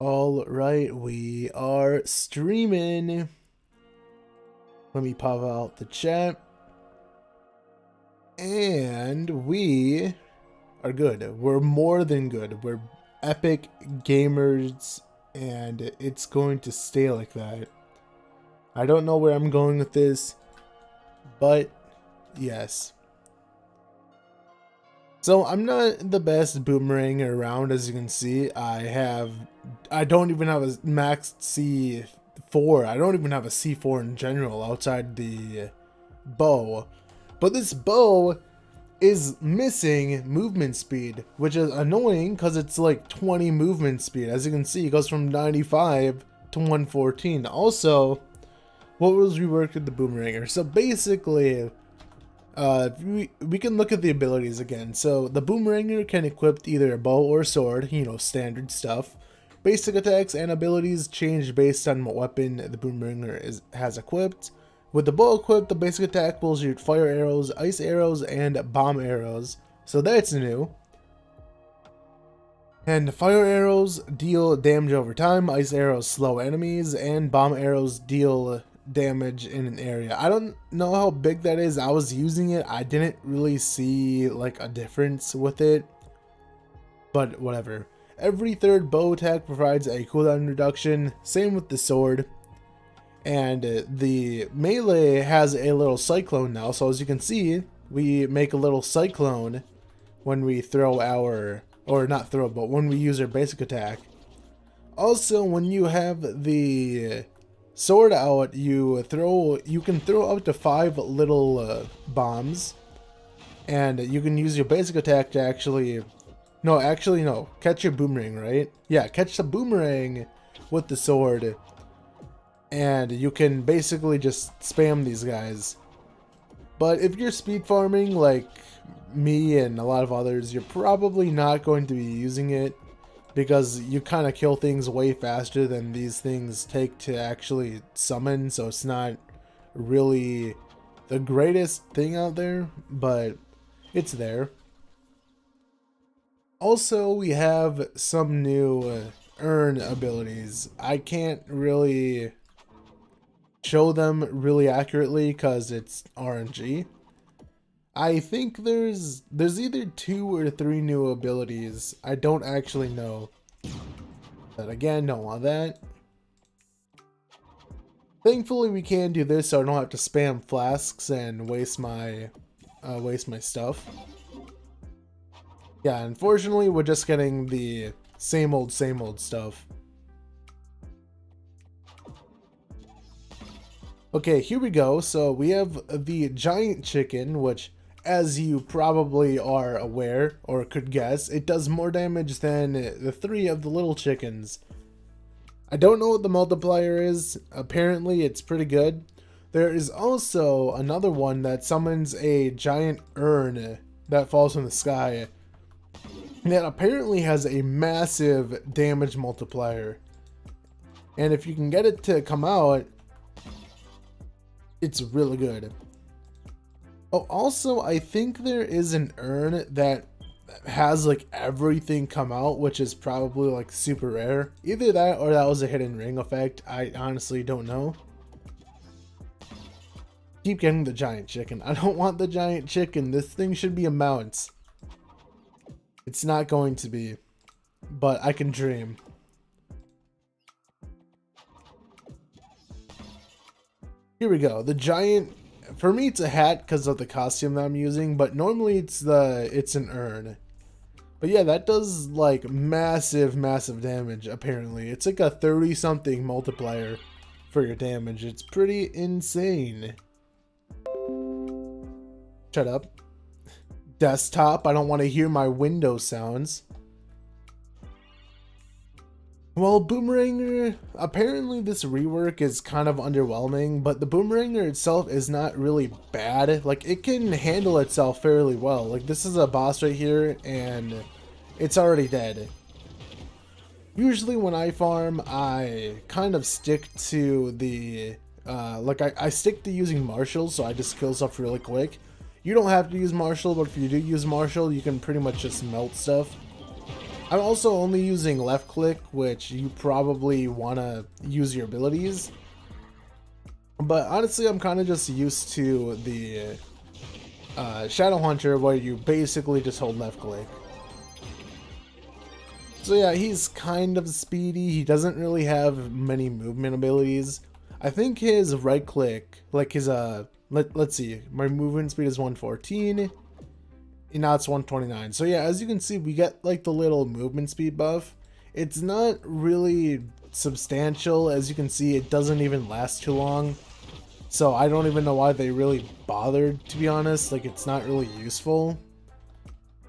All right, we are streaming. Let me pop out the chat. And we are good. We're more than good. We're epic gamers, and it's going to stay like that. I don't know where I'm going with this, but yes. So I'm not the best Boomeranger around, as you can see. I don't even have a maxed C4. I don't even have a C4 in general outside the bow. But this bow is missing movement speed, which is annoying because it's like 20 movement speed. As you can see, it goes from 95 to 114. Also, what was reworked with the Boomeranger? So basically, we can look at the abilities again. So the Boomeranger can equip either a bow or sword, standard stuff. Basic attacks and abilities change based on what weapon the Boomeranger has equipped. With the bow equipped, the basic attack will shoot fire arrows, ice arrows, and bomb arrows. So that's new. And fire arrows deal damage over time, ice arrows slow enemies, and bomb arrows deal damage in an area. I don't know how big that is. I was using it. I didn't really see like a difference with it, but whatever. Every third bow attack provides a cooldown reduction. Same with the sword. And the melee has a little cyclone now. So as you can see, we make a little cyclone when we throw our, or not throw, but when we use our basic attack. Also, when you have the sword out, you can throw up to 5 little bombs, and you can use your basic attack to actually catch your boomerang, right? Yeah, catch the boomerang with the sword, and you can basically just spam these guys. But if you're speed farming like me and a lot of others, you're probably not going to be using it, because you kind of kill things way faster than these things take to actually summon, so it's not really the greatest thing out there, but it's there. Also, we have some new earn abilities. I can't really show them really accurately because it's RNG. I think there's either 2 or 3 new abilities. I don't actually know. But again, don't want that. Thankfully, we can do this, so I don't have to spam flasks and waste my stuff. Yeah, unfortunately, we're just getting the same old stuff. Okay, here we go. So we have the giant chicken, which, as you probably are aware or could guess, it does more damage than the 3 of the little chickens. I don't know what the multiplier is. Apparently it's pretty good. There is also another one that summons a giant urn that falls from the sky that apparently has a massive damage multiplier. And if you can get it to come out, it's really good. Oh, also, I think there is an urn that has like everything come out, which is probably like super rare. Either that or that was a hidden ring effect. I honestly don't know. Keep getting the giant chicken. I don't want the giant chicken. This thing should be a mount. It's not going to be, but I can dream. Here we go. The giant, for me it's a hat because of the costume that I'm using, but normally it's an urn. But yeah, that does like massive damage apparently. It's like a 30 something multiplier for your damage. It's pretty insane. Shut up. Desktop, I don't want to hear my Windows sounds. Well, Boomeranger, apparently this rework is kind of underwhelming, but the Boomeranger itself is not really bad. Like, it can handle itself fairly well. Like, this is a boss right here, and it's already dead. Usually when I farm, I kind of stick to the, I stick to using Marshall, so I just kill stuff really quick. You don't have to use Marshall, but if you do use Marshall, you can pretty much just melt stuff. I'm also only using left click, which you probably want to use your abilities. But honestly, I'm kind of just used to the Shadow Hunter, where you basically just hold left click. So yeah, he's kind of speedy. He doesn't really have many movement abilities. I think his right click, like his let's see, my movement speed is 114, and now it's 129. So yeah, as you can see, we get like the little movement speed buff. It's not really substantial. As you can see, it doesn't even last too long. So I don't even know why they really bothered, to be honest. Like, it's not really useful.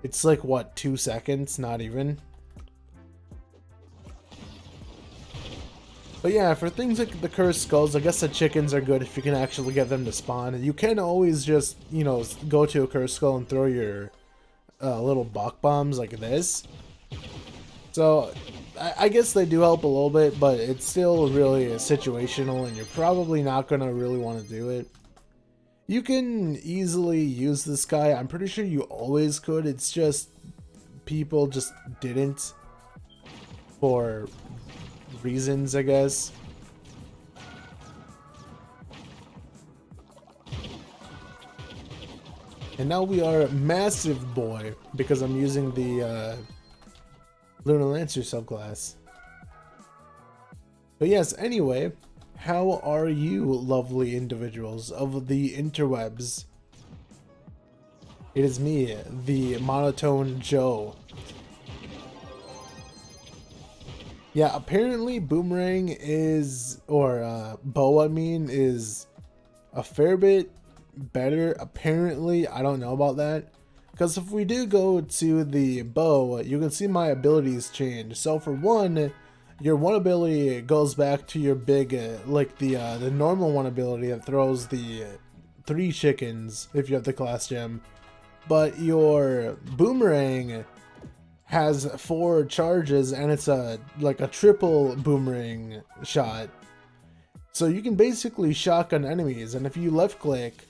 It's like, what, 2 seconds? Not even. But yeah, for things like the cursed skulls, I guess the chickens are good if you can actually get them to spawn. You can always just, you know, go to a cursed skull and throw your little buck bombs like this. So I guess they do help a little bit, but it's still really situational, and you're probably not going to really want to do it. You can easily use this guy. I'm pretty sure you always could. It's just people just didn't for reasons, I guess. And now we are Massive Boy because I'm using the Lunar Lancer subclass. But yes, anyway, how are you, lovely individuals of the interwebs? It is me, the Monotone Joe. Yeah, apparently Boomerang is, or Bow I mean, is a fair bit better. Apparently, I don't know about that. Because if we do go to the bow, you can see my abilities change. So for one, your one ability goes back to your big, like the normal one ability that throws the 3 chickens if you have the class gem. But your boomerang has 4 charges, and it's like a triple boomerang shot. So you can basically shotgun enemies, and if you left click,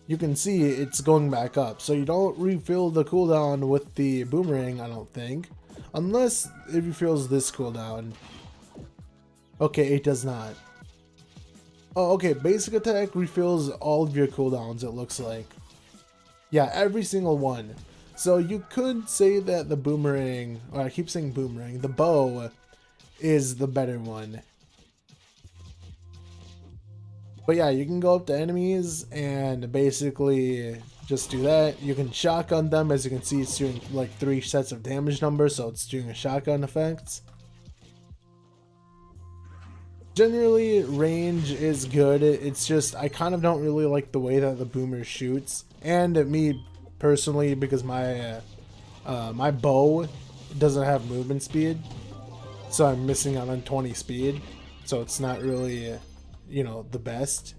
you can see it's going back up. So you don't refill the cooldown with the boomerang, I don't think. Unless it refills this cooldown. Okay, it does not. Oh, okay, basic attack refills all of your cooldowns, it looks like. Yeah, every single one. So you could say that the boomerang, or I keep saying boomerang, the bow is the better one. But yeah, you can go up to enemies and basically just do that. You can shotgun them. As you can see, it's doing like 3 sets of damage numbers, so it's doing a shotgun effect. Generally, range is good. It's just, I kind of don't really like the way that the boomer shoots. And me personally, because my my bow doesn't have movement speed, so I'm missing out on 20 speed. So it's not really, you know, the best.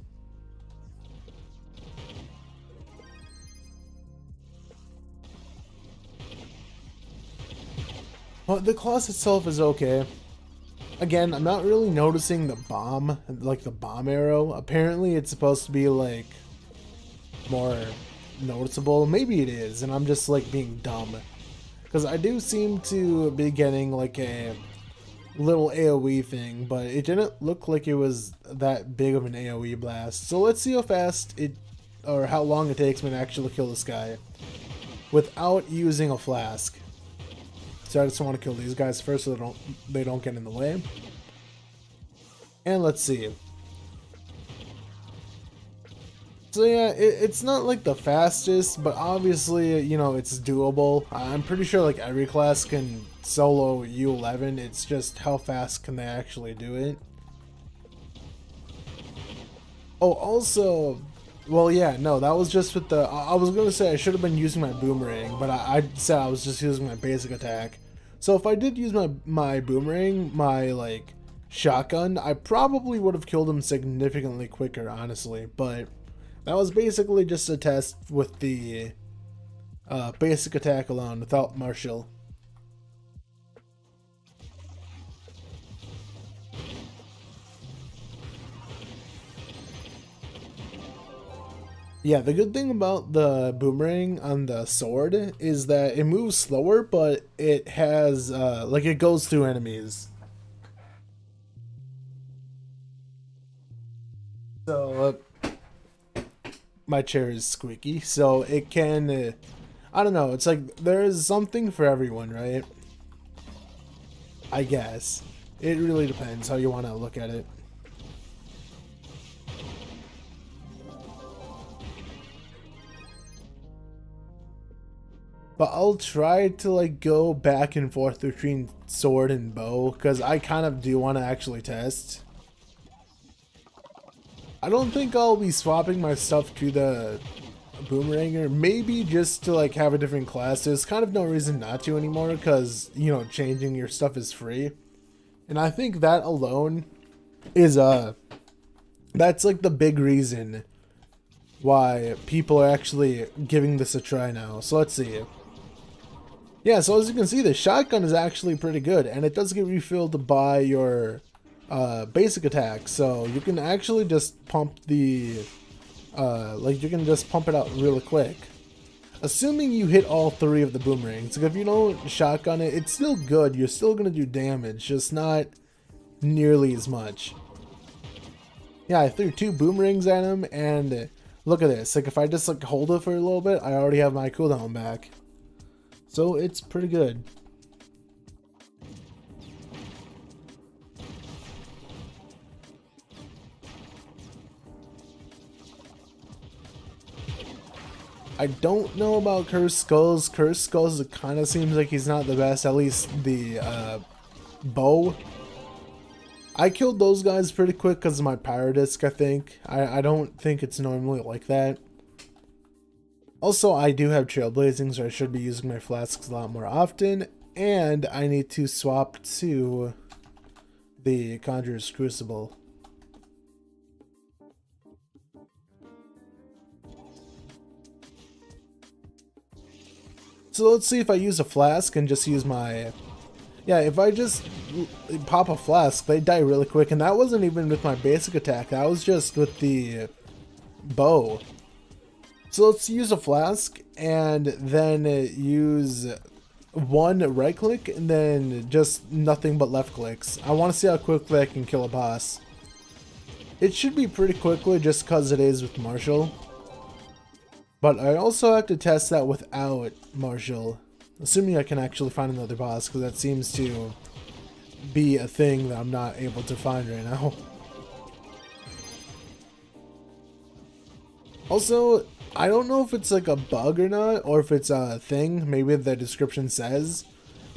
But the class itself is okay. Again, I'm not really noticing the bomb, like the bomb arrow. Apparently it's supposed to be like more noticeable. Maybe it is, and I'm just like being dumb. Because I do seem to be getting like a little AoE thing, but it didn't look like it was that big of an AoE blast. So let's see how fast it, or how long it takes me to actually kill this guy without using a flask. So I just want to kill these guys first so they don't get in the way. And let's see. So yeah, it's not like the fastest, but obviously, you know, it's doable. I'm pretty sure like every class can solo U11, it's just how fast can they actually do it. Oh, also, well yeah, no, that was just with the, I was gonna say I should have been using my boomerang, but I said I was just using my basic attack. So if I did use my boomerang, my like shotgun, I probably would have killed him significantly quicker, honestly, but that was basically just a test with the basic attack alone, without martial. Yeah, the good thing about the boomerang on the sword is that it moves slower, but it has, like, it goes through enemies. So, my chair is squeaky, so it can, I don't know, it's like, there's something for everyone, right? I guess. It really depends how you want to look at it. But I'll try to like go back and forth between sword and bow because I kind of do want to actually test. I don't think I'll be swapping my stuff to the Boomeranger, maybe just to like have a different class. There's kind of no reason not to anymore because, you know, changing your stuff is free. And I think that alone is that's like the big reason why people are actually giving this a try now. So let's see. Yeah, so as you can see, the shotgun is actually pretty good, and it does get refilled by your basic attack, so you can actually just pump the, like you can just pump it out really quick. Assuming you hit all three of the boomerangs. Like if you don't shotgun it, it's still good, you're still going to do damage, just not nearly as much. Yeah, I threw 2 boomerangs at him, and look at this, like if I just like hold it for a little bit, I already have my cooldown back. So it's pretty good. I don't know about Cursed Skulls. Cursed Skulls, it kind of seems like he's not the best, at least the bow. I killed those guys pretty quick because of my Pyro Disc, I think. I don't think it's normally like that. Also, I do have Trailblazing, so I should be using my flasks a lot more often. And I need to swap to the Conjurer's Crucible. So let's see if I use a flask and just use my... Yeah, if I just pop a flask, they die really quick. And that wasn't even with my basic attack. That was just with the bow. So let's use a flask and then use one right click and then just nothing but left clicks. I want to see how quickly I can kill a boss. It should be pretty quickly just because it is with Marshall. But I also have to test that without Marshall. Assuming I can actually find another boss, because that seems to be a thing that I'm not able to find right now. Also, I don't know if it's like a bug or not, or if it's a thing, maybe the description says.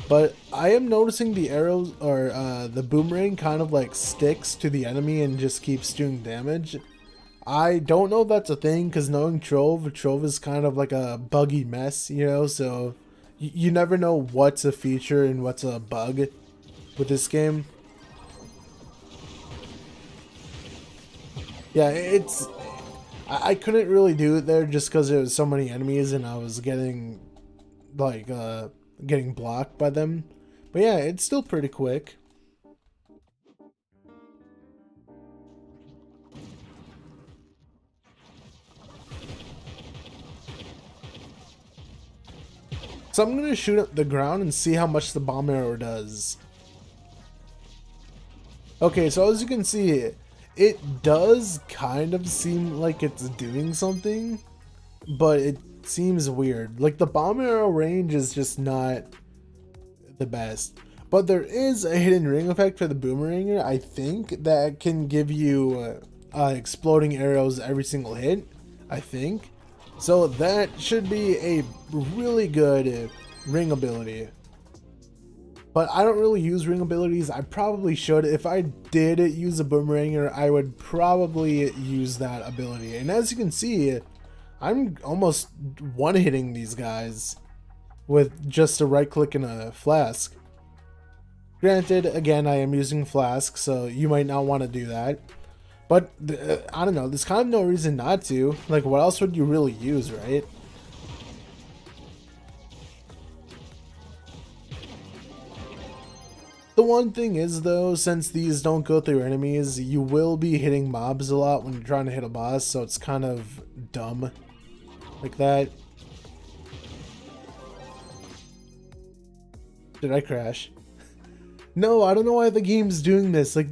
But I am noticing the arrows, or the boomerang kind of like sticks to the enemy and just keeps doing damage. I don't know if that's a thing, because knowing Trove is kind of like a buggy mess, you know, so you never know what's a feature and what's a bug with this game. Yeah, it's... I couldn't really do it there just because there was so many enemies and I was getting, like, getting blocked by them. But yeah, it's still pretty quick. So I'm going to shoot at the ground and see how much the bomb arrow does. Okay, so as you can see, it does kind of seem like it's doing something, but it seems weird. Like the bomb arrow range is just not the best. But there is a hidden ring effect for the Boomeranger, I think, that can give you exploding arrows every single hit, I think. So that should be a really good ring ability. But I don't really use ring abilities. I probably should. If I did use a Boomeranger, I would probably use that ability. And as you can see, I'm almost one-hitting these guys with just a right click and a flask. Granted, again, I am using flask, so you might not want to do that. But, I don't know, there's kind of no reason not to. Like, what else would you really use, right? The The one thing is though, since these don't go through enemies, you will be hitting mobs a lot when you're trying to hit a boss, so it's kind of dumb like that. Did I crash? No, I don't know why the game's doing this. Like,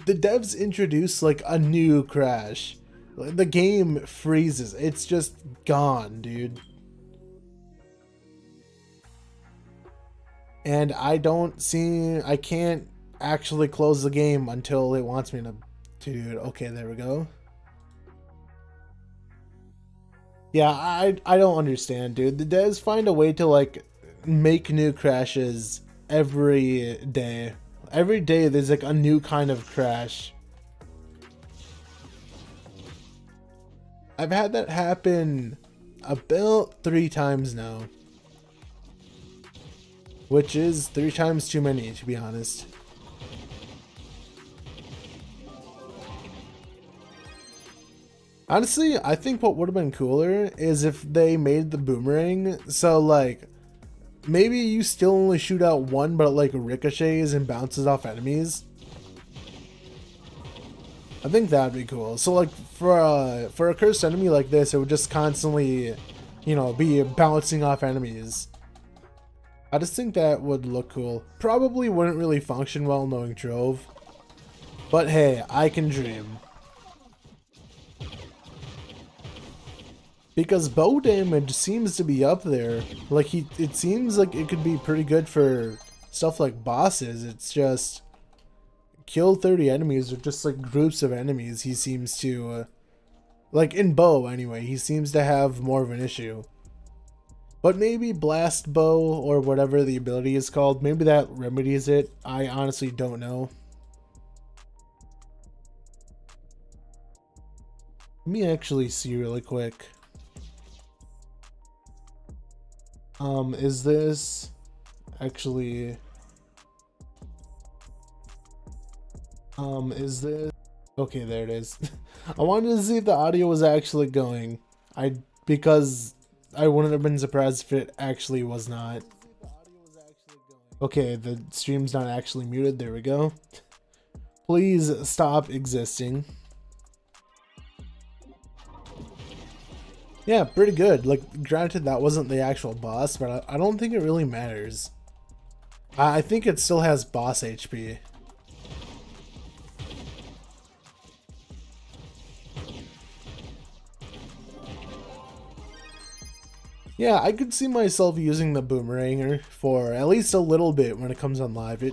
the devs introduce like a new crash. The game freezes. It's just gone, dude. And I can't actually close the game until it wants me to. Dude, okay, there we go. Yeah, I don't understand, dude. The devs find a way to like make new crashes every day. Every day there's like a new kind of crash. I've had that happen about 3 times now. Which is 3 times too many, to be honest. Honestly, I think what would have been cooler is if they made the boomerang so like maybe you still only shoot out one, but it like ricochets and bounces off enemies. I think that'd be cool. So like for a cursed enemy like this, it would just constantly, you know, be bouncing off enemies. I just think that would look cool. Probably wouldn't really function well knowing Trove. But hey, I can dream. Because bow damage seems to be up there. Like it seems like it could be pretty good for stuff like bosses. It's just kill 30 enemies or just like groups of enemies. He seems to, like in bow anyway, he seems to have more of an issue. But maybe blast bow or whatever the ability is called, maybe that remedies it. I honestly don't know. Let me actually see really quick. Is this actually, is this, okay, there it is. I wanted to see if the audio was actually going. Because I wouldn't have been surprised if it actually was not. Okay, the stream's not actually muted. There we go. Please stop existing. Yeah, pretty good. Like, granted, that wasn't the actual boss, but I don't think it really matters. I think it still has boss HP. Yeah, I could see myself using the Boomeranger for at least a little bit when it comes on live.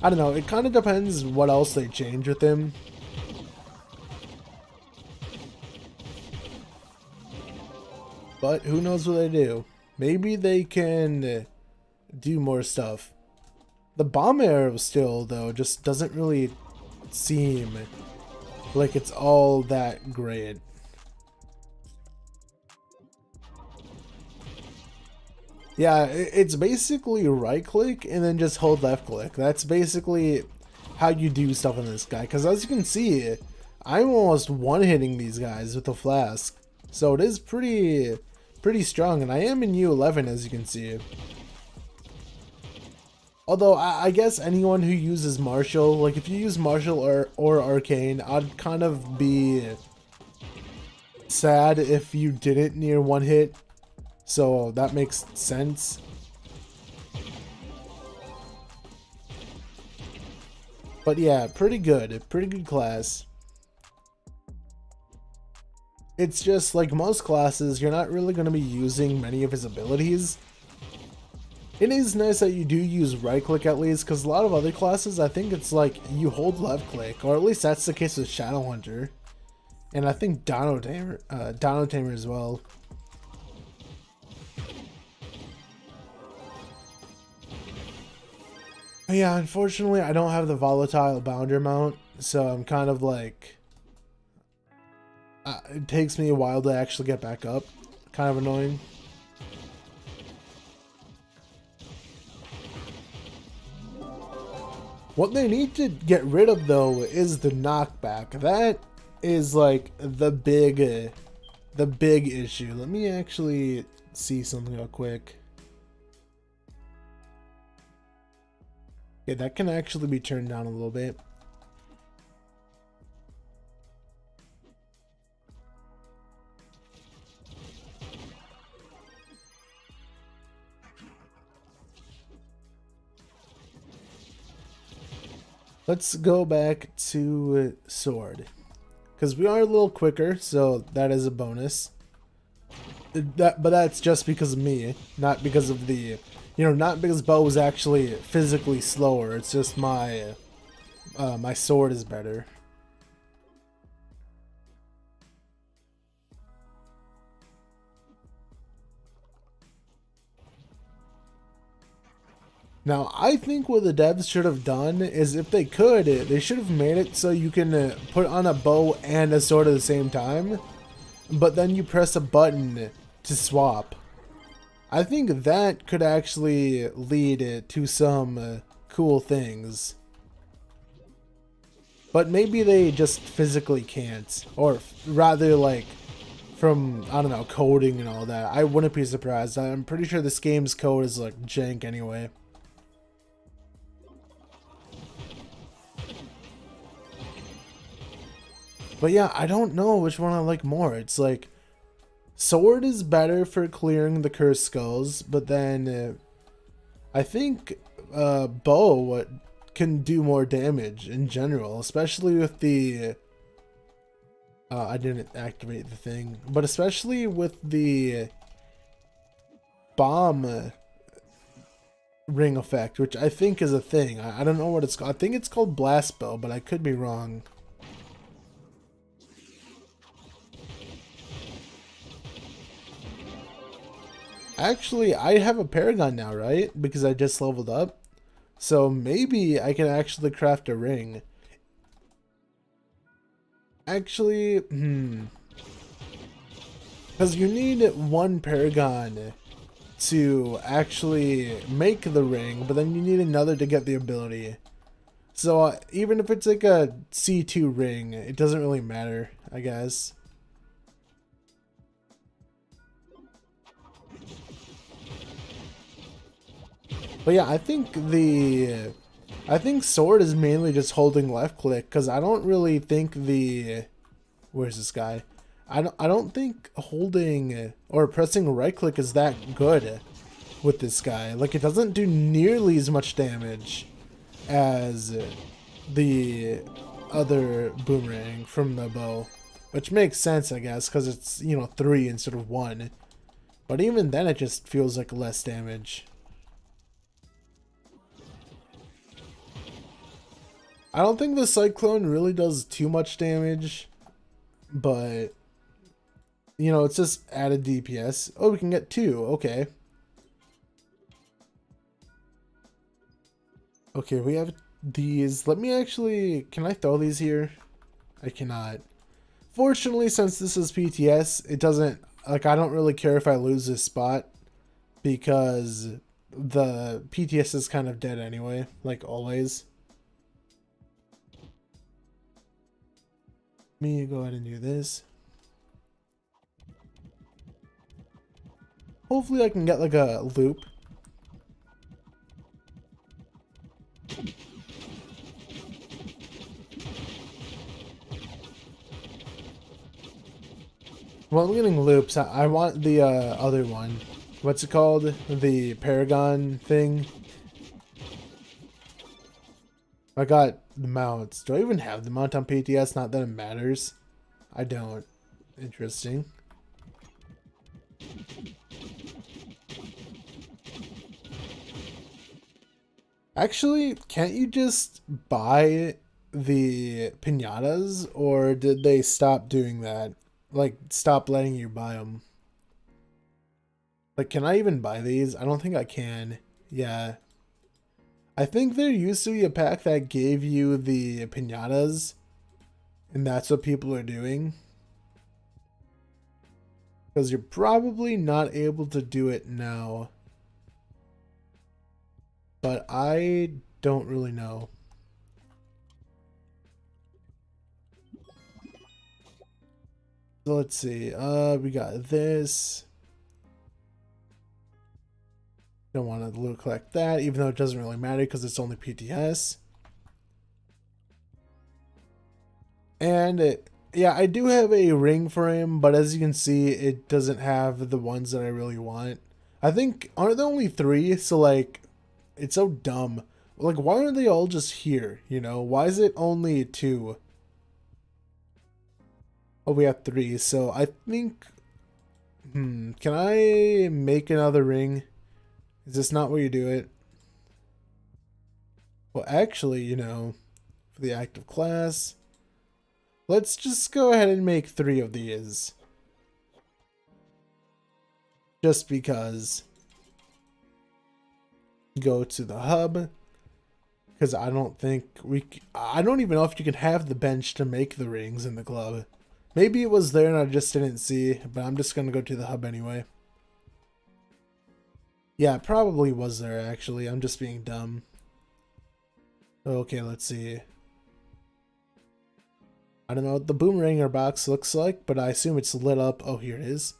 I don't know, it kind of depends what else they change with him. But who knows what they do. Maybe they can do more stuff. The bomb arrow still, though, just doesn't really seem like it's all that great. Yeah, it's basically right click and then just hold left click. That's basically how you do stuff on this guy. Because as you can see, I'm almost one-hitting these guys with a flask. So it is pretty strong. And I am in U11, as you can see. Although, I guess anyone who uses Martial, like if you use Martial or Arcane, I'd kind of be sad if you didn't near one hit. So that makes sense. But yeah, pretty good class. It's just like most classes, you're not really going to be using many of his abilities. It is nice that you do use right click at least, because a lot of other classes, I think it's like you hold left click, or at least that's the case with Shadow Hunter. And I think Dino Tamer as well. Yeah, unfortunately, I don't have the volatile bounder mount, so I'm kind of like, it takes me a while to actually get back up. Kind of annoying. What they need to get rid of though is the knockback. That is like the big issue. Let me actually see something real quick. Okay, that can actually be turned down a little bit. Let's go back to sword, because we are a little quicker, so that is a bonus. But that's just because of me, not because of the, not because bow is actually physically slower. It's just my sword is better. Now, I think what the devs should have done is, if they could, they should have made it so you can put on a bow and a sword at the same time, but then you press a button to swap. I think that could actually lead to some cool things. But maybe they just physically can't. Or rather, like, from, I don't know, coding and all that. I wouldn't be surprised. I'm pretty sure this game's code is, like, jank anyway. But yeah, I don't know which one I like more. It's like, sword is better for clearing the cursed skulls, but then I think bow can do more damage in general, especially with the I didn't activate the thing, but especially with the bomb ring effect, which I think is a thing. I don't know what it's called. I think it's called blast bow, but I could be wrong. Actually, I have a paragon now, right? Because I just leveled up. So maybe I can actually craft a ring. Actually, because you need one paragon to actually make the ring, but then you need another to get the ability. So even if it's like a C2 ring, it doesn't really matter, I guess. But yeah, I think sword is mainly just holding left click, because I don't really think where's this guy? I don't think holding or pressing right click is that good with this guy. Like, it doesn't do nearly as much damage as the other boomerang from the bow, which makes sense, I guess, because it's, 3 instead of 1. But even then, it just feels like less damage. I don't think the cyclone really does too much damage, but it's just added DPS. Oh, we can get 2. Okay. Okay, we have these. Let me actually, can I throw these here? I cannot. Fortunately, since this is PTS, it doesn't, like, I don't really care if I lose this spot, because the PTS is kind of dead anyway, like always. Let me go ahead and do this. Hopefully I can get like a loop. Well, I'm getting loops. I want the other one. What's it called? The Paragon thing. I got the mounts. Do I even have the mount on PTS? Not that it matters. I don't. Interesting. Actually, can't you just buy the pinatas? Or did they stop doing that? Like, stop letting you buy them? Like, can I even buy these? I don't think I can. Yeah. I think there used to be a pack that gave you the pinatas, and that's what people are doing. Because you're probably not able to do it now. But I don't really know. So let's see. We got this. Don't want to loot collect that, even though it doesn't really matter because it's only PTS. And yeah, I do have a ring for him, but as you can see, it doesn't have the ones that I really want. I think, aren't there only 3? So like, it's so dumb. Like, why aren't they all just here, you know? Why is it only 2? Oh, we have 3, so I think... can I make another ring? Is this not where you do it? Well, actually, you know, for the active class, let's just go ahead and make 3 of these. Just because. Go to the hub. Because I don't think I don't even know if you can have the bench to make the rings in the club. Maybe it was there and I just didn't see, but I'm just going to go to the hub anyway. Yeah, it probably was there actually. I'm just being dumb. Okay, let's see. I don't know what the Boomeranger box looks like, but I assume it's lit up. Oh, here it is.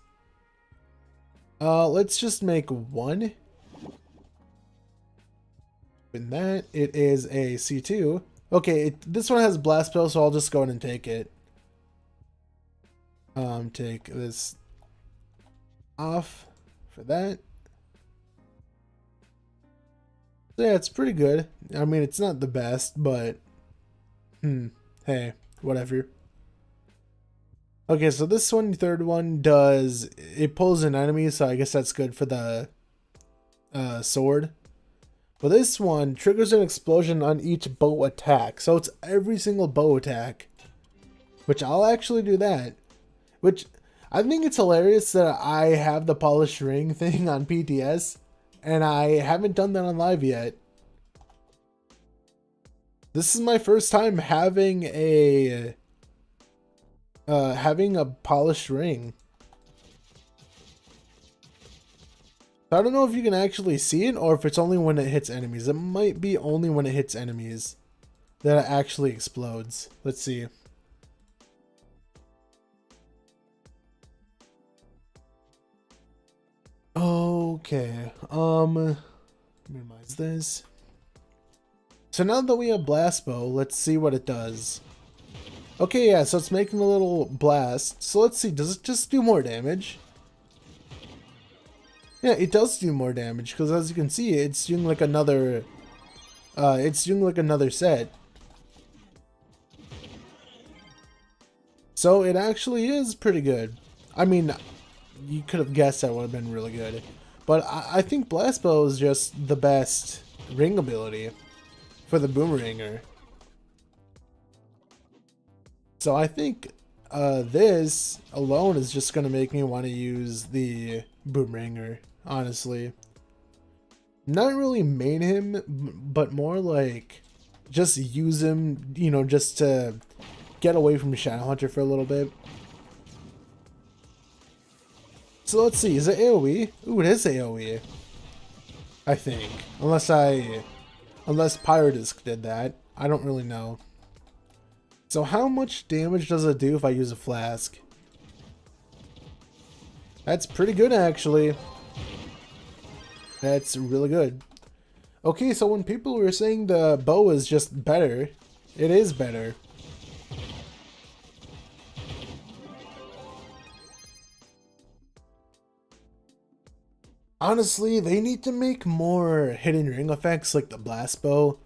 Let's just make 1. In that, it is a C2. Okay, this one has blast spell, so I'll just go ahead and take it. Take this off for that. So yeah, it's pretty good. I mean, it's not the best, but hey, whatever. Okay, so this one, third one, it pulls an enemy, so I guess that's good for the sword. But this one triggers an explosion on each bow attack, so it's every single bow attack. Which I'll actually do that. Which I think it's hilarious that I have the polished ring thing on PTS, and I haven't done that on live yet. This is my first time having a polished ring. I don't know if you can actually see it or if it's only when it hits enemies. It might be only when it hits enemies that it actually explodes. Let's see. Okay, minimize this. So now that we have blast bow, let's see what it does. Okay, yeah, so it's making a little blast. So let's see, does it just do more damage? Yeah, it does do more damage because as you can see, it's doing like another set. So it actually is pretty good. I mean, you could have guessed that would have been really good. But I think Blast Bow is just the best ring ability for the Boomeranger. So I think this alone is just going to make me want to use the Boomeranger, honestly. Not really main him, but more like just use him, you know, just to get away from Shadowhunter for a little bit. So let's see, is it AoE? Ooh, it is AoE. I think. Unless Pyrodisc did that. I don't really know. So how much damage does it do if I use a flask? That's pretty good, actually. That's really good. Okay, so when people were saying the bow is just better, it is better. Honestly, they need to make more hidden ring effects like the blast bow.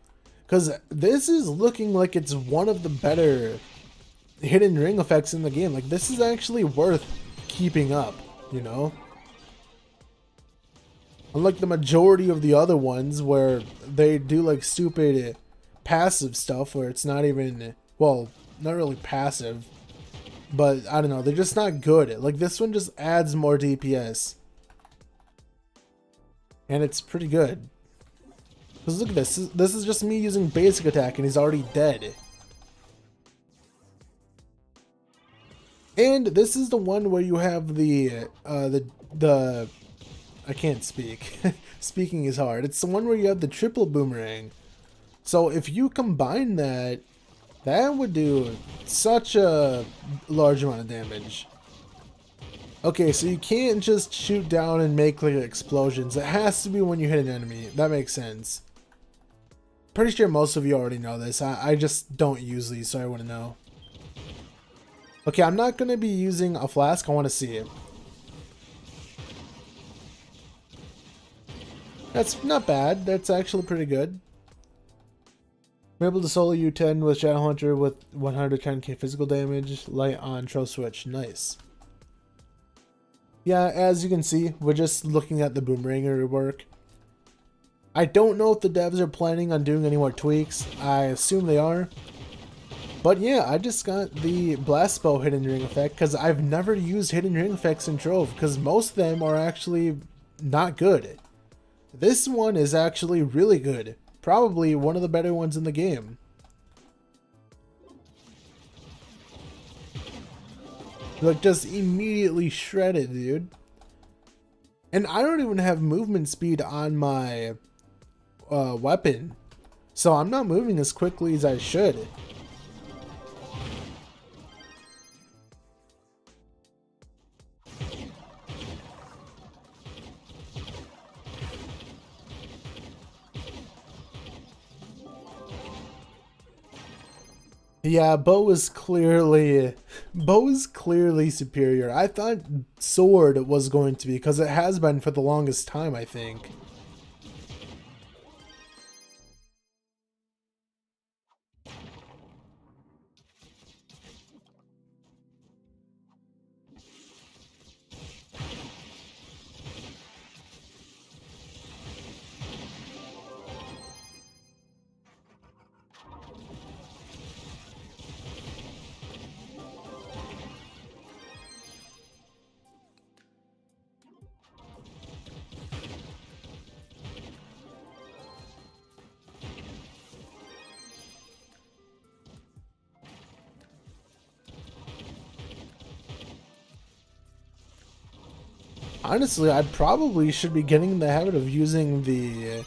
Because this is looking like it's one of the better hidden ring effects in the game. Like, this is actually worth keeping up, you know? Unlike the majority of the other ones where they do like stupid passive stuff where it's not even, well, not really passive. But, I don't know, they're just not good. Like, this one just adds more DPS. And it's pretty good. Because look at this. This is just me using basic attack and he's already dead. And this is the one where you have the I can't speak. Speaking is hard. It's the one where you have the triple boomerang. So if you combine that, that would do such a large amount of damage. Okay, so you can't just shoot down and make like explosions. It has to be when you hit an enemy. That makes sense. Pretty sure most of you already know this. I just don't use these, so I wouldn't know. Okay, I'm not going to be using a flask. I want to see it. That's not bad. That's actually pretty good. I'm able to solo U10 with Shadow Hunter with 110k physical damage. Light on Trove switch. Nice. Yeah, as you can see, we're just looking at the Boomeranger rework. I don't know if the devs are planning on doing any more tweaks. I assume they are. But yeah, I just got the blast bow hidden ring effect because I've never used hidden ring effects in Trove because most of them are actually not good. This one is actually really good. Probably one of the better ones in the game. Like, just immediately shredded, dude. And I don't even have movement speed on my weapon. So I'm not moving as quickly as I should. Yeah, bow is clearly superior. I thought sword was going to be because it has been for the longest time, I think. Honestly, I probably should be getting in the habit of using the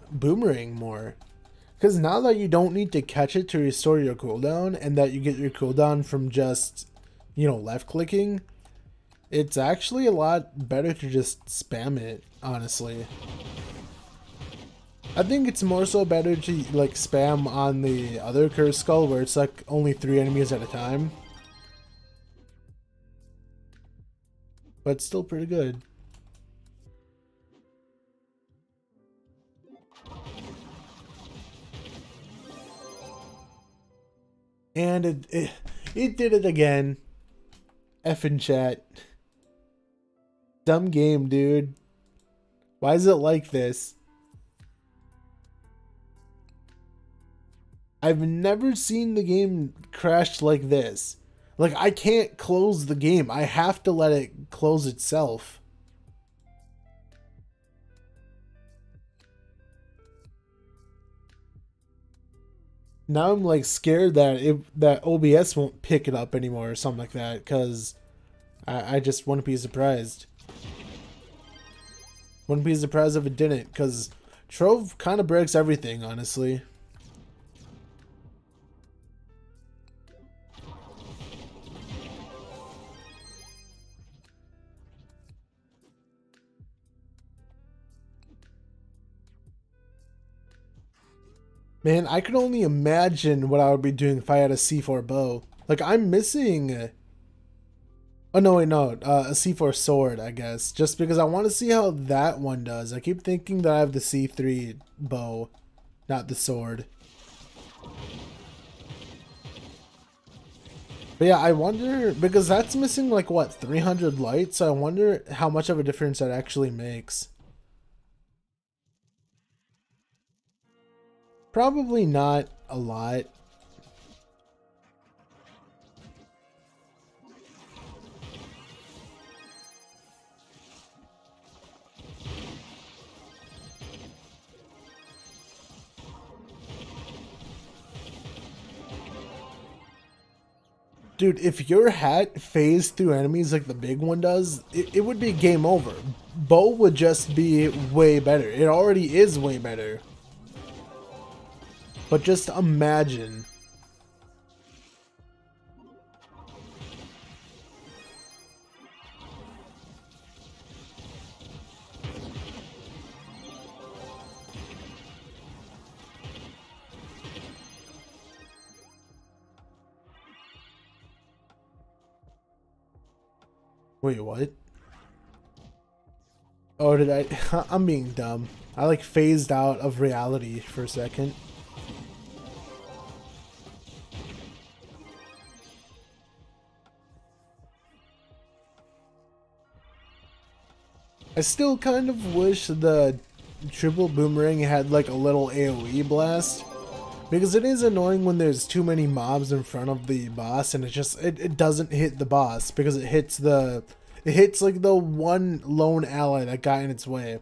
boomerang more. Because now that you don't need to catch it to restore your cooldown, and that you get your cooldown from just, you know, left clicking, it's actually a lot better to just spam it, honestly. I think it's more so better to like spam on the other Curse Skull where it's like only 3 enemies at a time. But it's still pretty good. And it did it again. Effing chat. Dumb game, dude. Why is it like this? I've never seen the game crash like this. Like, I can't close the game. I have to let it close itself. Now I'm like scared that that OBS won't pick it up anymore or something like that, because I just wouldn't be surprised. Wouldn't be surprised if it didn't, because Trove kind of breaks everything, honestly. Man, I could only imagine what I would be doing if I had a C4 bow. Like, I'm missing... Oh, no, wait, no. A C4 sword, I guess. Just because I want to see how that one does. I keep thinking that I have the C3 bow, not the sword. But yeah, I wonder... Because that's missing, like, what, 300 lights? So I wonder how much of a difference that actually makes. Probably not a lot. Dude, if your hat phased through enemies like the big one does, it would be game over. Bow would just be way better. It already is way better. But just imagine. Wait, what? Oh, did I? I'm being dumb. I like phased out of reality for a second. I still kind of wish the triple boomerang had like a little AoE blast, because it is annoying when there's too many mobs in front of the boss and it doesn't hit the boss because it hits like the one lone ally that got in its way.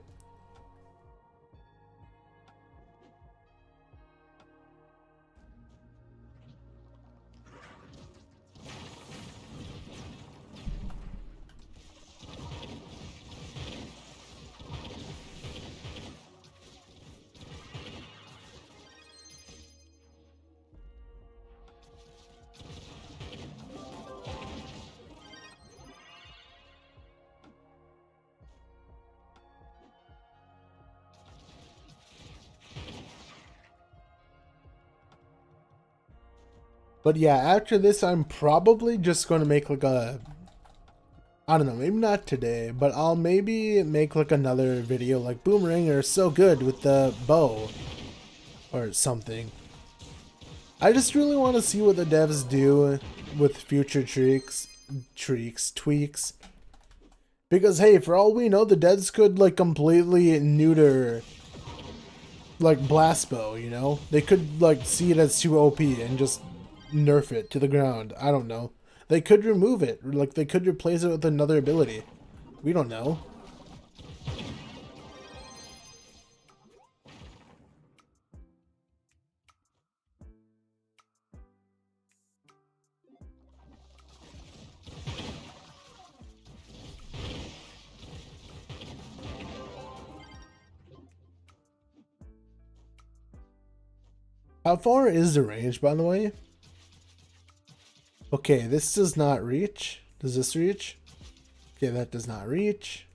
But yeah, after this, I'm probably just going to make like a, I don't know, maybe not today, but I'll maybe make like another video like Boomeranger is so good with the bow or something. I just really want to see what the devs do with future tweaks. Because hey, for all we know, the devs could like completely neuter like blast bow, you know? They could like see it as too OP and just nerf it to the ground. I don't know. They could remove it. Like, they could replace it with another ability. We don't know. How far is the range, by the way? Okay, this does not reach. Does this reach? Okay, that does not reach.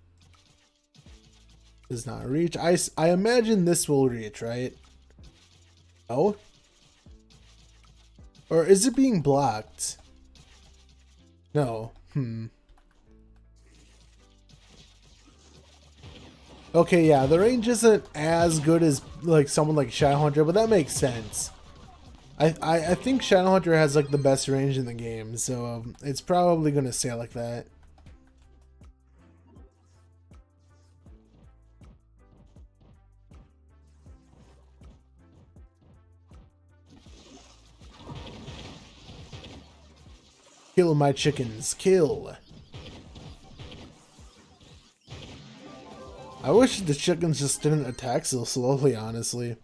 Does not reach. I imagine this will reach, right? No? Or is it being blocked? No. Okay, yeah, the range isn't as good as like someone like Shadowhunter, but that makes sense. I think Shadowhunter has like the best range in the game, so it's probably gonna stay like that. Kill my chickens, kill. I wish the chickens just didn't attack so slowly, honestly.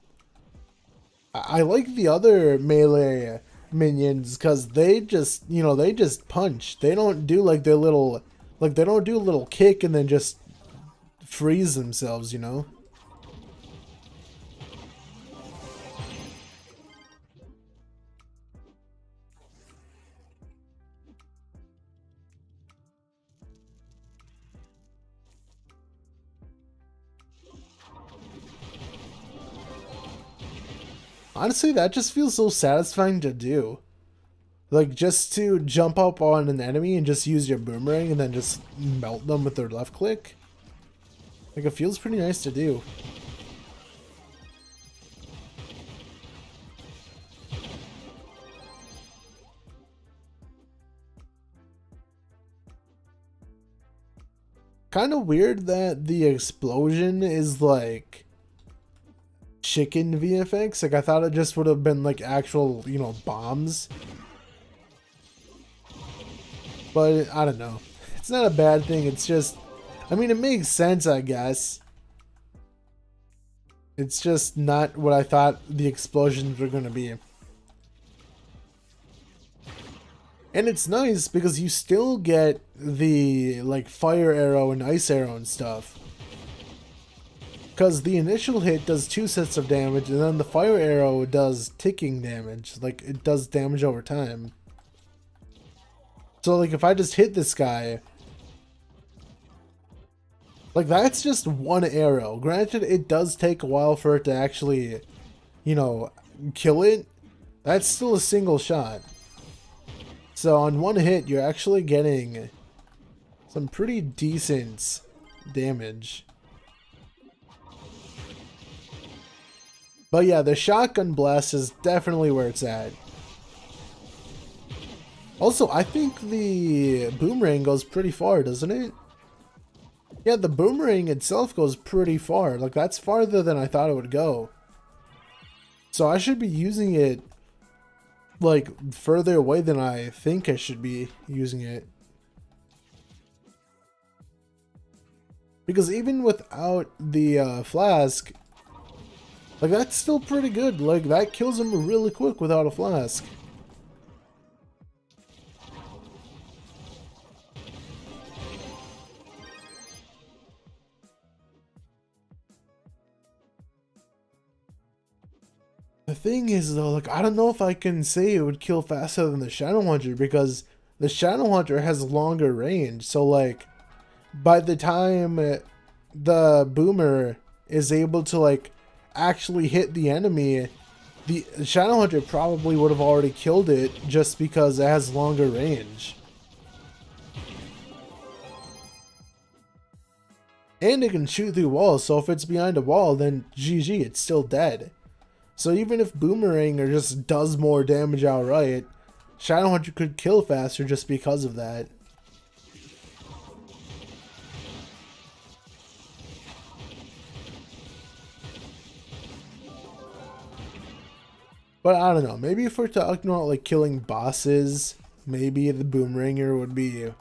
I like the other melee minions because they just, you know, they just punch. They don't do like their little, like they don't do a little kick and then just freeze themselves, you know? Honestly, that just feels so satisfying to do. Like, just to jump up on an enemy and just use your boomerang and then just melt them with their left click. Like, it feels pretty nice to do. Kind of weird that the explosion is like chicken VFX. Like, I thought it just would have been like actual, you know, bombs. But I don't know. It's not a bad thing. It's just, I mean, it makes sense, I guess. It's just not what I thought the explosions were going to be. And it's nice because you still get the like fire arrow and ice arrow and stuff. Because the initial hit does 2 sets of damage, and then the fire arrow does ticking damage. Like, it does damage over time. So, like, if I just hit this guy, like, that's just one arrow. Granted, it does take a while for it to actually, you know, kill it. That's still a single shot. So, on one hit, you're actually getting some pretty decent damage. But yeah, the shotgun blast is definitely where it's at. Also, I think the boomerang goes pretty far, doesn't it? Yeah, the boomerang itself goes pretty far. Like, that's farther than I thought it would go. So I should be using it, like, further away than I think I should be using it. Because even without the flask, like, that's still pretty good. Like, that kills him really quick without a flask. The thing is, though, like, I don't know if I can say it would kill faster than the Shadow Hunter, because the Shadow Hunter has longer range. So, like, by the time the Boomer is able to, like, actually hit the enemy, the Shadow Hunter probably would have already killed it just because it has longer range. And it can shoot through walls, so if it's behind a wall, then GG, it's still dead. So even if Boomeranger just does more damage outright, Shadow Hunter could kill faster just because of that. But I don't know, maybe if we're talking about like killing bosses, maybe the Boomeranger would be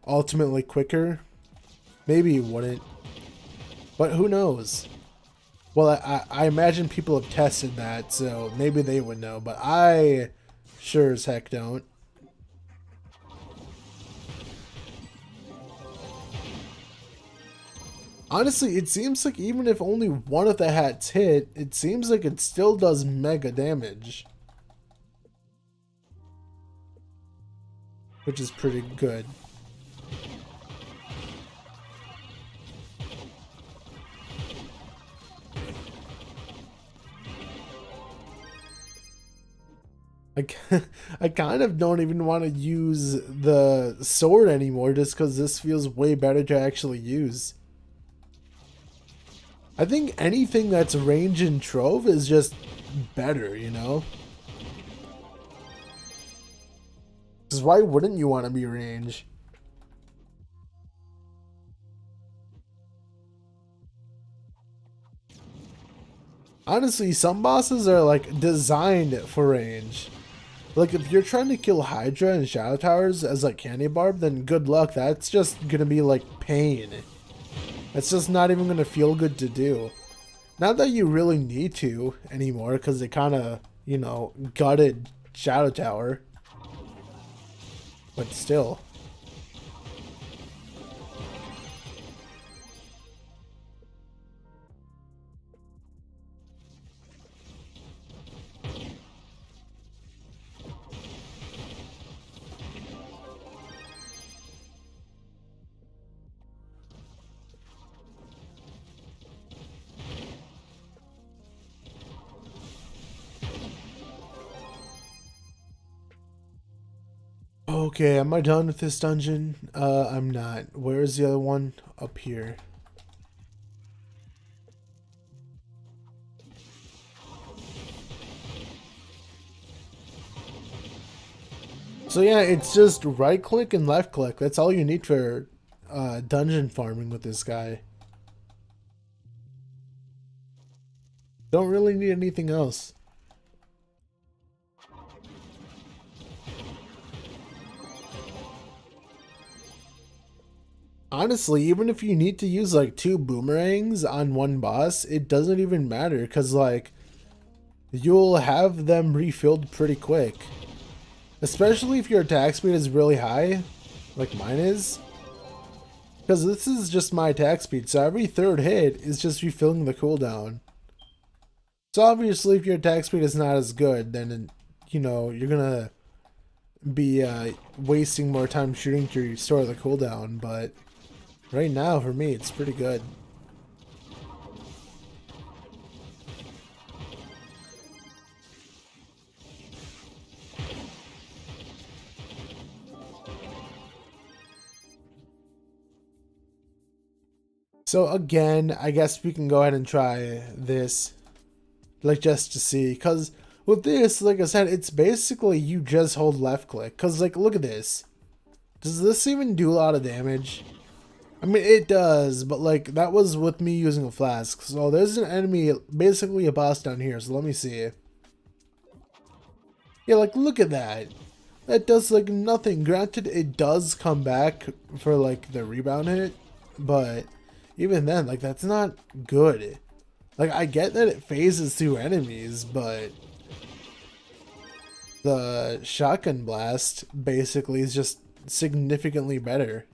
ultimately quicker. Maybe it wouldn't. But who knows? Well, I imagine people have tested that, so maybe they would know, but I sure as heck don't. Honestly, it seems like even if only one of the hats hit, it seems like it still does mega damage. Which is pretty good. I kind of don't even want to use the sword anymore just because this feels way better to actually use. I think anything that's range and Trove is just better, you know? Because why wouldn't you want to be range? Honestly, some bosses are like designed for range. Like, if you're trying to kill Hydra and Shadow Towers as, like, Candy Barb, then good luck. That's just gonna be, like, pain. It's just not even gonna feel good to do. Not that you really need to anymore, because they kind of, you know, gutted Shadow Tower. But still. Okay, am I done with this dungeon? I'm not. Where is the other one? Up here. So yeah, it's just right click and left click. That's all you need for dungeon farming with this guy. Don't really need anything else. Honestly, even if you need to use like 2 boomerangs on one boss, it doesn't even matter because like you'll have them refilled pretty quick. Especially if your attack speed is really high, like mine is. Because this is just my attack speed, so every third hit is just refilling the cooldown. So obviously if your attack speed is not as good, then you know, you're gonna be wasting more time shooting to restore the cooldown, but right now, for me, it's pretty good. So again, I guess we can go ahead and try this, like just to see, because with this, like I said, it's basically you just hold left click, because like look at this. Does this even do a lot of damage? I mean, it does, but like that was with me using a flask. So there's an enemy, basically a boss down here, so let me see. Yeah, like look at that. That does like nothing. Granted, it does come back for like the rebound hit, but even then, like that's not good. Like I get that it phases through enemies, but the shotgun blast basically is just significantly better.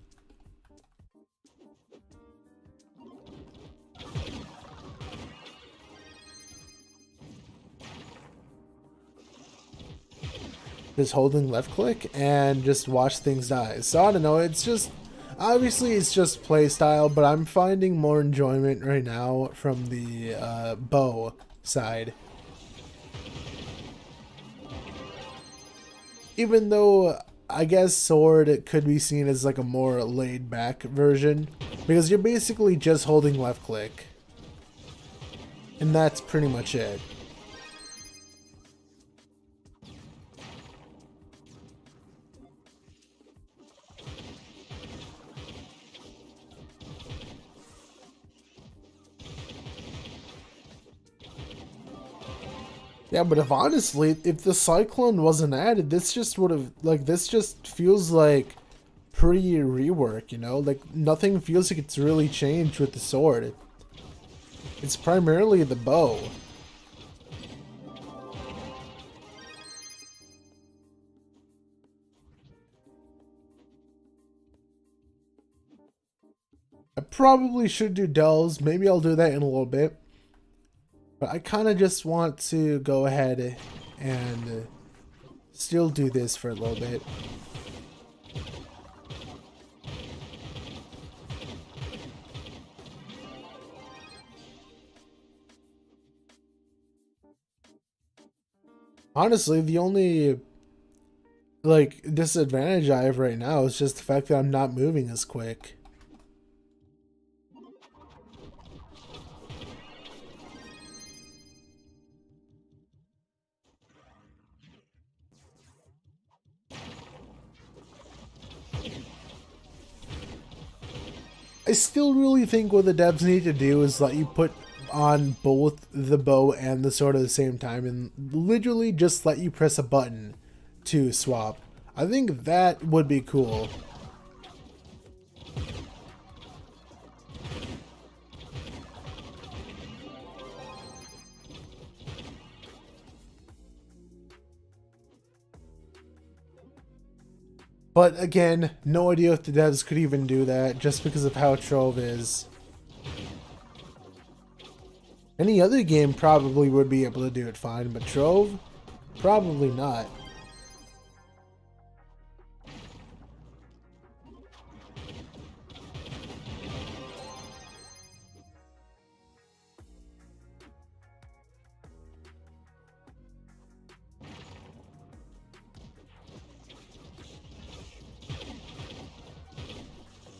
Just holding left click and just watch things die. So I don't know, it's just obviously it's just play style, but I'm finding more enjoyment right now from the bow side. Even though I guess sword it could be seen as like a more laid back version, because you're basically just holding left click. And that's pretty much it. Yeah, but if honestly, if the cyclone wasn't added, this just would have, like, this just feels like pre-rework, you know? Like, nothing feels like it's really changed with the sword. It's primarily the bow. I probably should do delves. Maybe I'll do that in a little bit. But I kind of just want to go ahead and still do this for a little bit. Honestly, the only like disadvantage I have right now is just the fact that I'm not moving as quick. I still really think what the devs need to do is let you put on both the bow and the sword at the same time and literally just let you press a button to swap. I think that would be cool. But again, no idea if the devs could even do that just because of how Trove is. Any other game probably would be able to do it fine, but Trove? Probably not.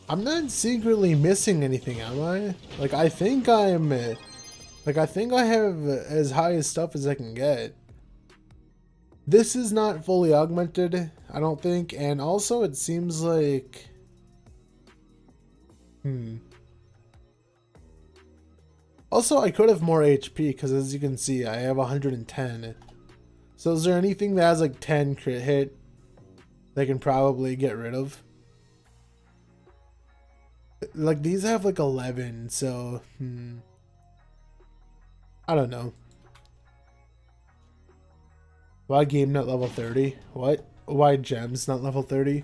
I'm not secretly missing anything, am I? Like, I think I'm... Like, I think I have as high as stuff as I can get. This is not fully augmented, I don't think, and also it seems like... Also, I could have more HP, because as you can see, I have 110. So is there anything that has like 10 crit hit that I can probably get rid of? Like, these have like 11, so... I don't know. Why game not level 30? What? Why gems not level 30?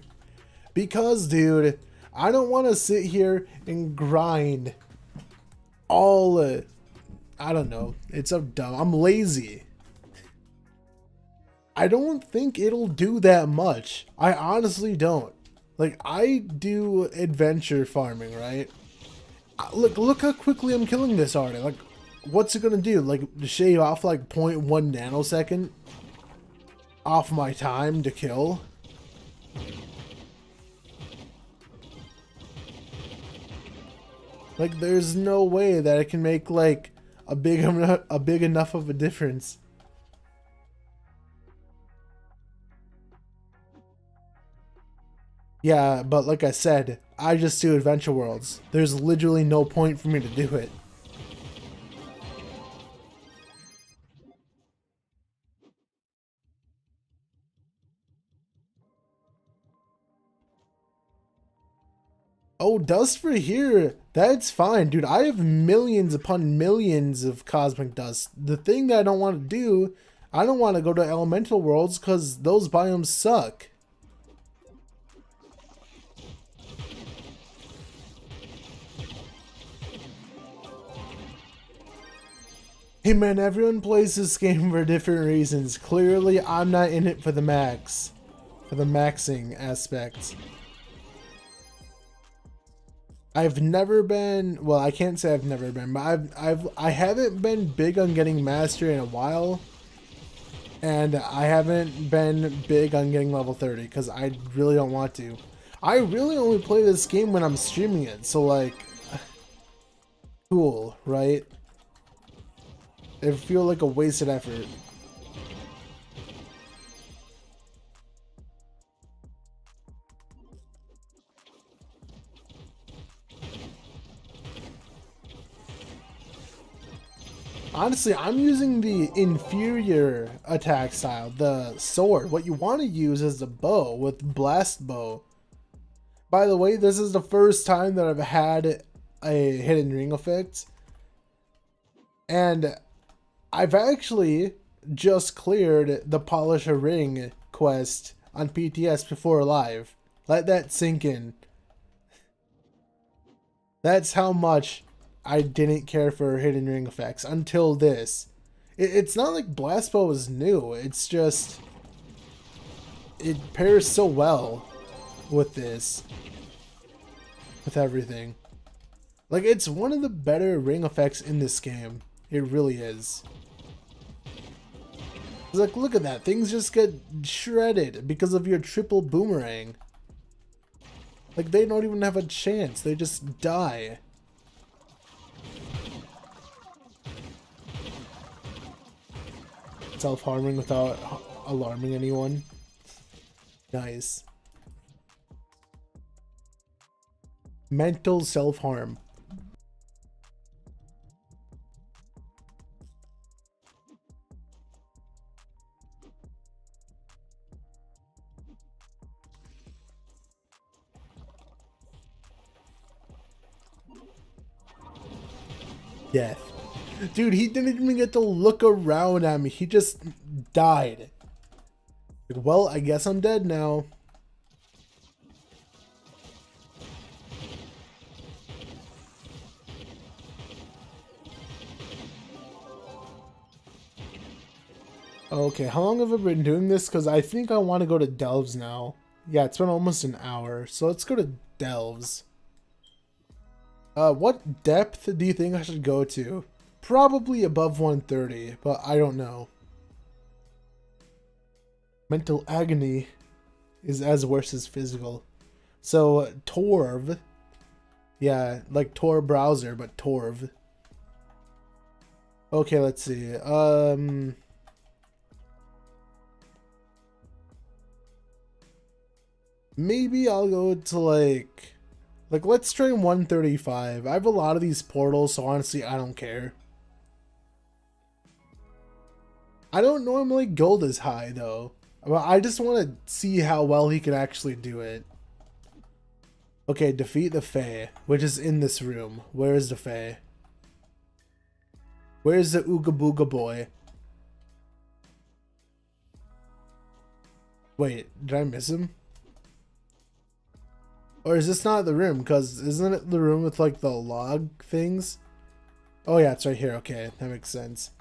Because, dude, I don't want to sit here and grind all... I don't know. It's so dumb. I'm lazy. I don't think it'll do that much. I honestly don't. Like, I do adventure farming, right? Look how quickly I'm killing this already. Like, what's it gonna do? Like, shave off like 0.1 nanosecond off my time to kill? Like, there's no way that it can make like a big enough of a difference. Yeah, but like I said, I just do Adventure Worlds. There's literally no point for me to do it. Oh, dust for here. That's fine, dude. I have millions upon millions of cosmic dust. The thing that I don't want to do, I don't want to go to elemental worlds because those biomes suck. Hey man, everyone plays this game for different reasons. Clearly, I'm not in it for the max. For the maxing aspect. I've never been, well, I can't say I've never been, but I haven't been big on getting mastery in a while. And I haven't been big on getting level 30 because I really don't want to. I really only play this game when I'm streaming it, so like, cool, right? It feels like a wasted effort. Honestly, I'm using the inferior attack style, the sword. What you want to use is the bow with blast bow. By the way, this is the first time that I've had a hidden ring effect. And I've actually just cleared the Polish a Ring quest on PTS before live. Let that sink in. That's how much I didn't care for hidden ring effects until this. It's not like Blast Bow is new. It's just it pairs so well with this, with everything. Like, it's one of the better ring effects in this game. It really is. It's like, look at that. Things just get shredded because of your triple boomerang. Like, they don't even have a chance. They just die. Self-harming without alarming anyone. Nice. Mental self-harm. Death. Dude, he didn't even get to look around at me. He just died. Like, well, I guess I'm dead now. Okay, how long have I been doing this? Because I think I want to go to Delves now. Yeah, it's been almost an hour. So let's go to Delves. What depth do you think I should go to? Probably above 130, but I don't know. Mental agony is as worse as physical. So, Trove. Yeah, like Tor browser, but Trove. Okay, let's see. Maybe I'll go to like let's try 135. I have a lot of these portals, so honestly, I don't care. I don't normally go this high though. But I just want to see how well he can actually do it. Okay, defeat the Fae, which is in this room. Where is the Fae? Where's the Ooga Booga boy? Wait, did I miss him? Or is this not the room? Because isn't it the room with like the log things? Oh yeah, it's right here. Okay, that makes sense.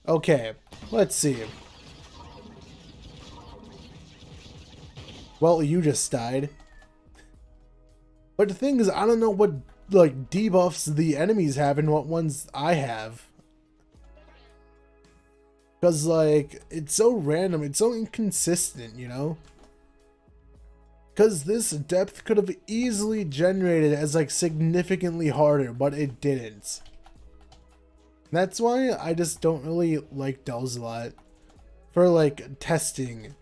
Okay, let's see. Well, you just died. But the thing is, I don't know what like debuffs the enemies have and what ones I have. Because like, it's so random, it's so inconsistent, you know? Because this depth could have easily generated as like significantly harder, but it didn't. That's why I just don't really like delves a lot. For like testing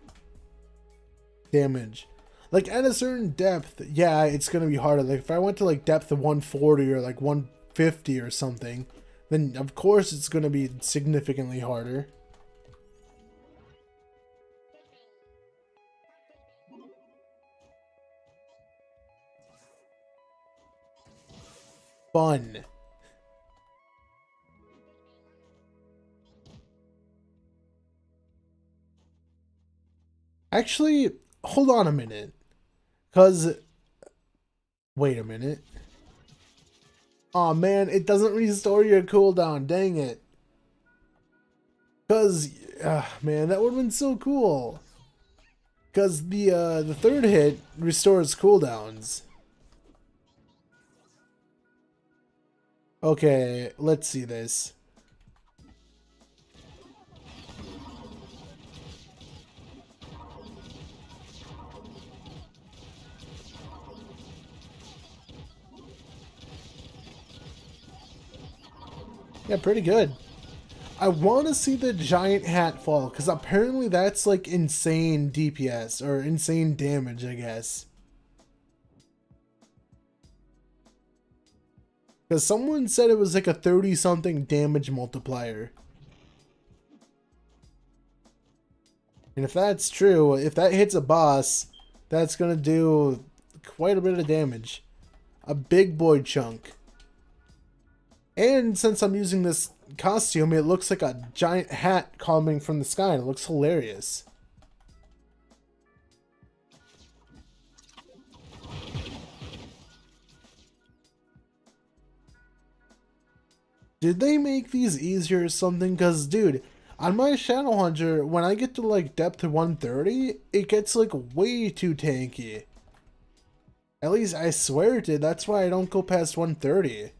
damage. Like at a certain depth, yeah, it's gonna be harder. Like if I went to like depth of 140 or like 150 or something, then of course it's gonna be significantly harder. Fun. Actually, hold on a minute. Cause wait a minute. Aw, man, it doesn't restore your cooldown, dang it. Cause man, that would have been so cool. Cause the third hit restores cooldowns. Okay, let's see this. Yeah, pretty good. I want to see the giant hat fall, because apparently that's like insane DPS, or insane damage, I guess. Because someone said it was like a 30-something damage multiplier. And if that's true, if that hits a boss, that's going to do quite a bit of damage. A big boy chunk. And since I'm using this costume, it looks like a giant hat coming from the sky. It looks hilarious. Did they make these easier or something? Because, dude, on my Shadowhunter, when I get to, like, depth 130, it gets, like, way too tanky. At least I swear it did. That's why I don't go past 130.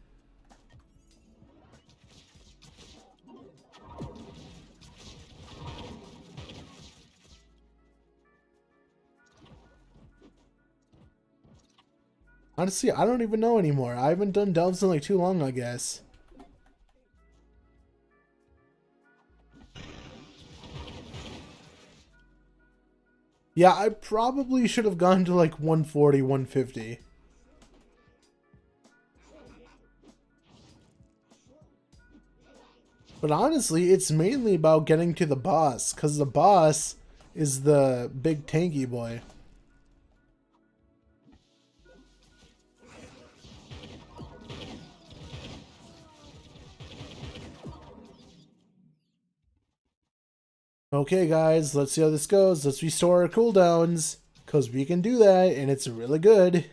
Honestly, I don't even know anymore. I haven't done delves in, like, too long, I guess. Yeah, I probably should have gone to like 140, 150. But honestly, it's mainly about getting to the boss, because the boss is the big tanky boy. Okay, guys, let's see how this goes. Let's restore our cooldowns, because we can do that, and it's really good.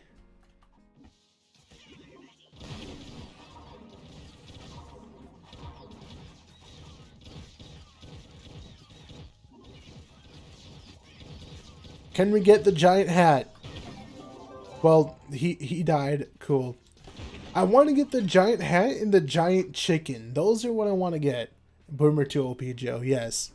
Can we get the giant hat? Well, he died. Cool. I want to get the giant hat and the giant chicken. Those are what I want to get. Boomer 2 OP Joe, yes.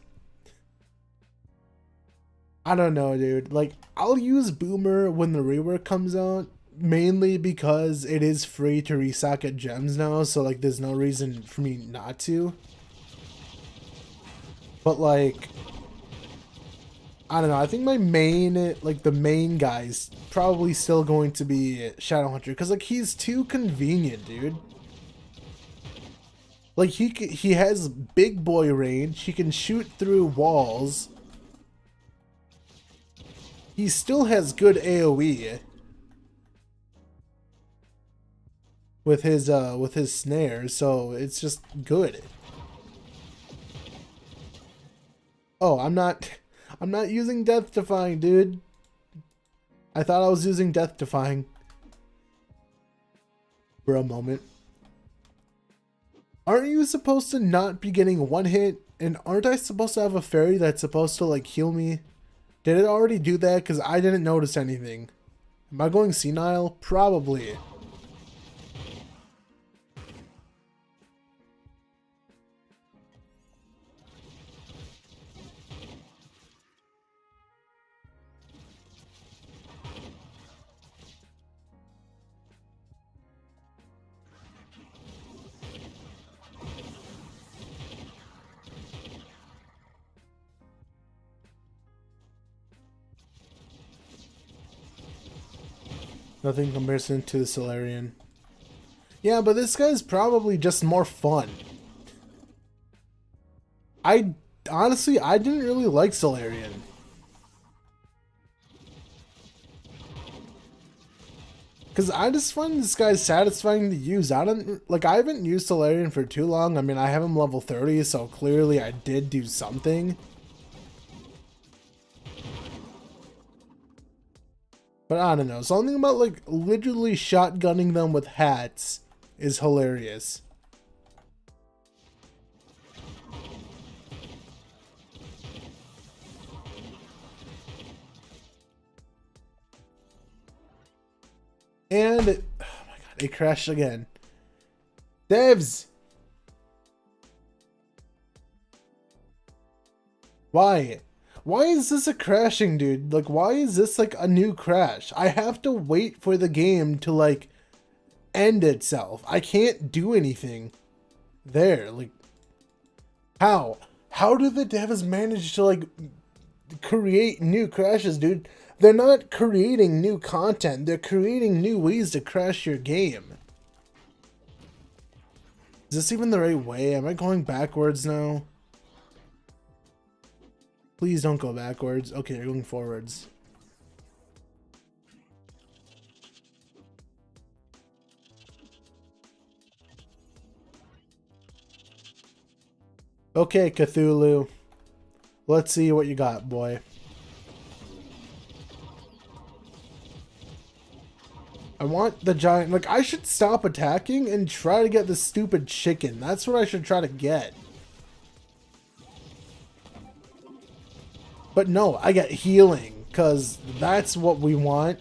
I don't know, dude. Like, I'll use Boomer when the rework comes out, mainly because it is free to resocket gems now, so, like, there's no reason for me not to. But, like, I don't know. I think my main, like, the main guy's probably still going to be Shadowhunter, because, like, he's too convenient, dude. Like, he has big boy range. He can shoot through walls. He still has good AoE with his snares, so it's just good. Oh, I'm not using Death Defying, dude. I thought I was using Death Defying for a moment. Aren't you supposed to not be getting one hit? And aren't I supposed to have a fairy that's supposed to like heal me? Did it already do that? Because I didn't notice anything. Am I going senile? Probably. Nothing in comparison to the Solarian. Yeah, but this guy's probably just more fun. I honestly, I didn't really like Solarian. Because I just find this guy satisfying to use. I haven't used Solarian for too long. I mean, I have him level 30, so clearly I did do something. But I don't know. Something about, like, literally shotgunning them with hats is hilarious. And, oh my god, it crashed again. Devs! Why? Why is this a crashing, dude? Like, why is this, like, a new crash? I have to wait for the game to, like, end itself. I can't do anything there. Like, how? How do the devs manage to, like, create new crashes, dude? They're not creating new content. They're creating new ways to crash your game. Is this even the right way? Am I going backwards now? Please don't go backwards. Okay, you're going forwards. Okay, Cthulhu. Let's see what you got, boy. I want the giant... Like, I should stop attacking and try to get the stupid chicken. That's what I should try to get. But no, I get healing, because that's what we want.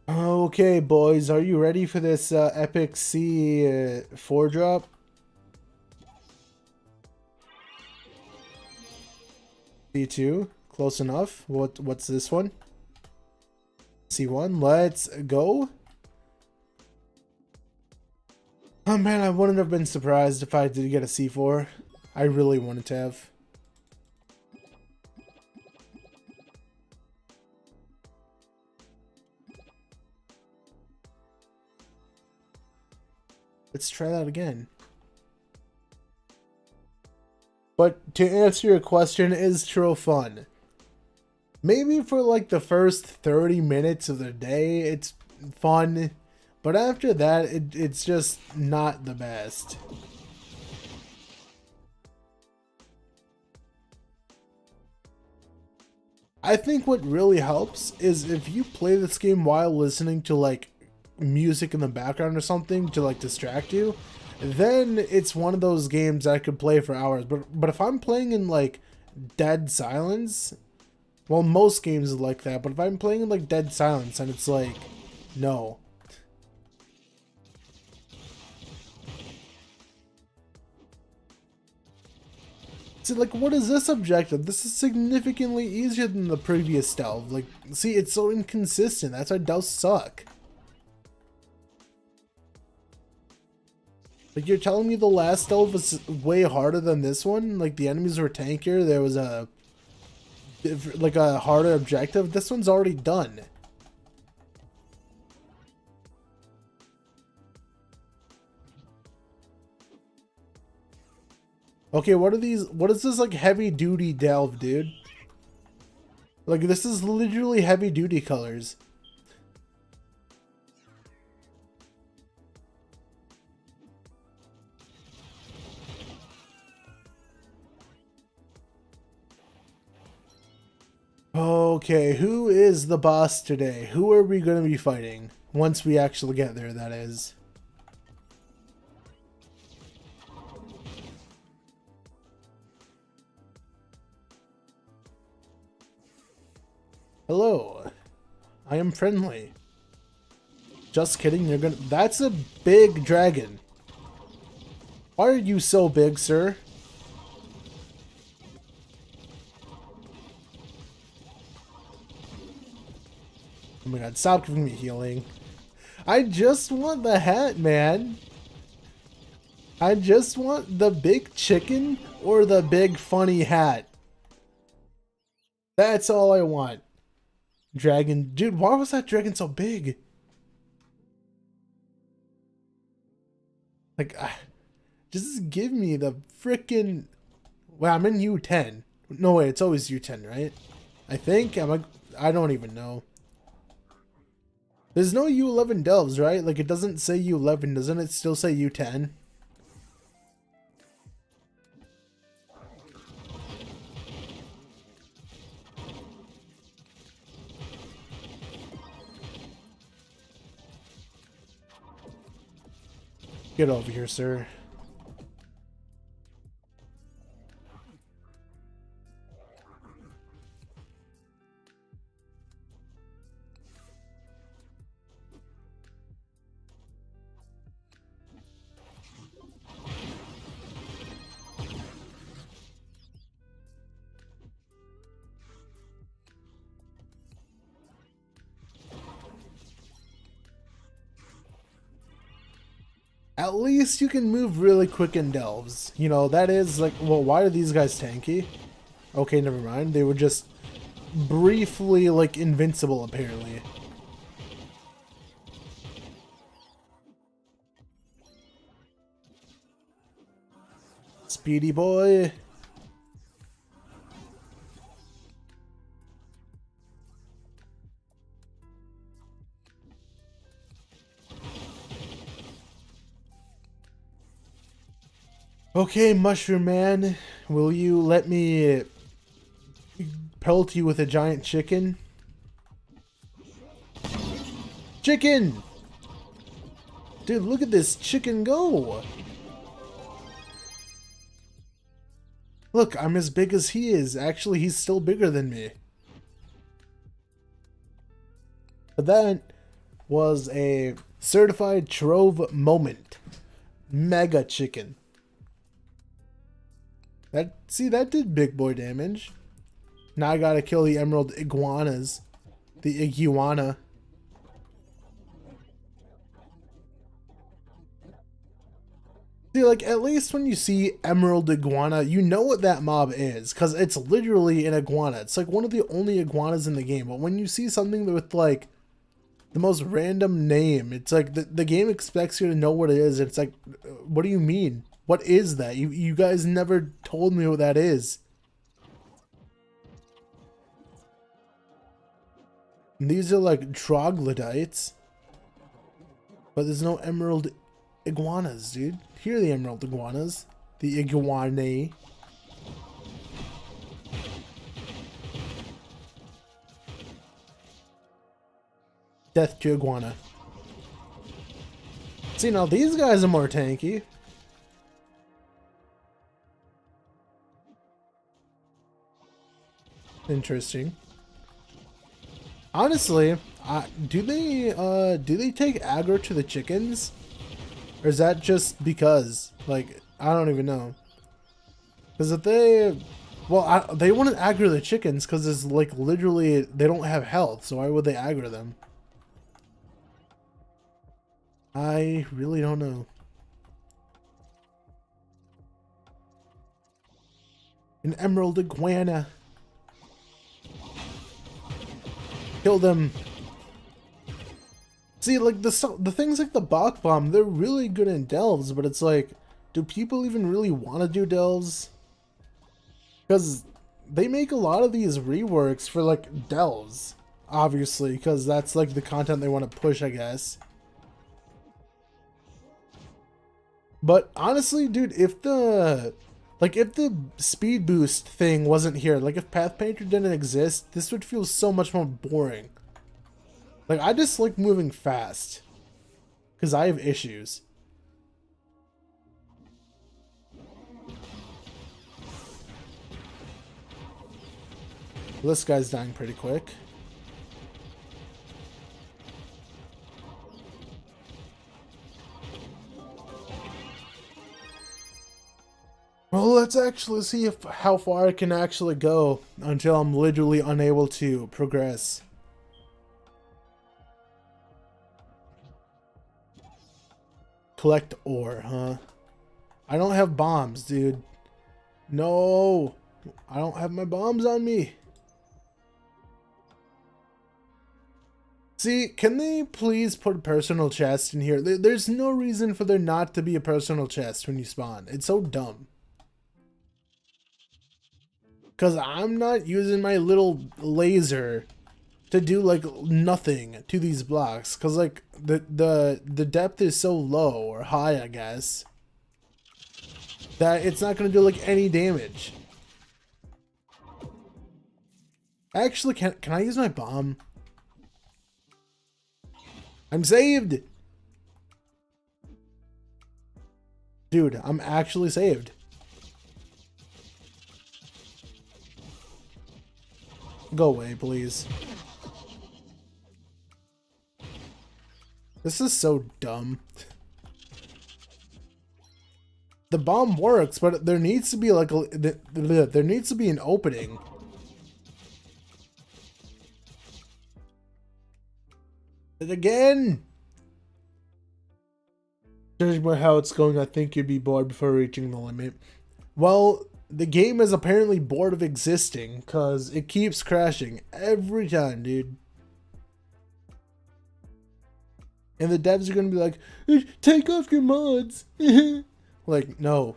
Okay, boys, are you ready for this epic C4 drop? C2, close enough. What's this one? C1, let's go. Oh man, I wouldn't have been surprised if I did get a C4. I really wanted to have. Let's try that again. But to answer your question, is Trove fun? Maybe for like the first 30 minutes of the day, it's fun. But after that, it's just not the best. I think what really helps is if you play this game while listening to like music in the background or something to like distract you, then it's one of those games I could play for hours. But if I'm playing in like dead silence, well, most games are like that, but if I'm playing in like dead silence and it's like, no. See, like, what is this objective? This is significantly easier than the previous delve. Like, see, it's so inconsistent. That's why delves suck. Like, you're telling me the last delve was way harder than this one? Like, the enemies were tankier, there was a harder objective? This one's already done. Okay, what are these? What is this, like, heavy duty delve, dude? Like, this is literally heavy duty colors. Okay, who is the boss today? Who are we going to be fighting? Once we actually get there, that is. Hello. I am friendly. Just kidding, you're gonna... That's a big dragon. Why are you so big, sir? Oh my god, stop giving me healing. I just want the hat, man. I just want the big chicken or the big funny hat. That's all I want. Dragon. Dude, why was that dragon so big? Like, just give me the frickin'... Well, I'm in U10. No, wait, it's always U10, right? I think. I don't even know. There's no U11 delves, right? Like, it doesn't say U11. Doesn't it still say U10? Get over here, sir. At least you can move really quick in delves. You know, that is like, well, why are these guys tanky? Okay, never mind. They were just briefly, like, invincible, apparently. Speedy boy. Okay, Mushroom Man, will you let me pelt you with a giant chicken? Chicken! Dude, look at this chicken go! Look, I'm as big as he is. Actually, he's still bigger than me. But that was a certified Trove moment. Mega chicken. See, that did big boy damage. Now I gotta kill the emerald iguanas. The iguana. See, like, at least when you see emerald iguana, you know what that mob is. Because it's literally an iguana. It's like one of the only iguanas in the game. But when you see something with, like, the most random name, it's like the game expects you to know what it is. It's like, what do you mean? What is that? You guys never told me what that is. And these are like troglodytes. But there's no emerald iguanas, dude. Here are the emerald iguanas. The iguanae. Death to iguana. See, now these guys are more tanky. Interesting. Honestly, do they take aggro to the chickens? Or is that just because? Like, I don't even know. Because if they... Well, they wouldn't aggro the chickens because it's like literally... They don't have health, so why would they aggro them? I really don't know. An emerald iguana. Kill them. See, like, the things like the Bach Bomb, they're really good in delves, but it's like, do people even really want to do delves? Because they make a lot of these reworks for, like, delves, obviously, because that's, like, the content they want to push, I guess. But honestly, dude, if the speed boost thing wasn't here, like if Path Painter didn't exist, this would feel so much more boring. Like, I just like moving fast because I have issues. This guy's dying pretty quick. Well, let's actually see how far I can actually go until I'm literally unable to progress. Collect ore, huh? I don't have bombs, dude. No, I don't have my bombs on me. See, can they please put a personal chest in here? There's no reason for there not to be a personal chest when you spawn. It's so dumb. Because I'm not using my little laser to do like nothing to these blocks. Because like the depth is so low or high, I guess, that it's not going to do like any damage. Actually, can I use my bomb? I'm saved! Dude, I'm actually saved. Go away, please. This is so dumb. The bomb works, but there needs to be like there needs to be an opening. And again! Judging by how it's going, I think you'd be bored before reaching the limit. Well, the game is apparently bored of existing, because it keeps crashing every time, dude. And the devs are going to be like, take off your mods. Like, no.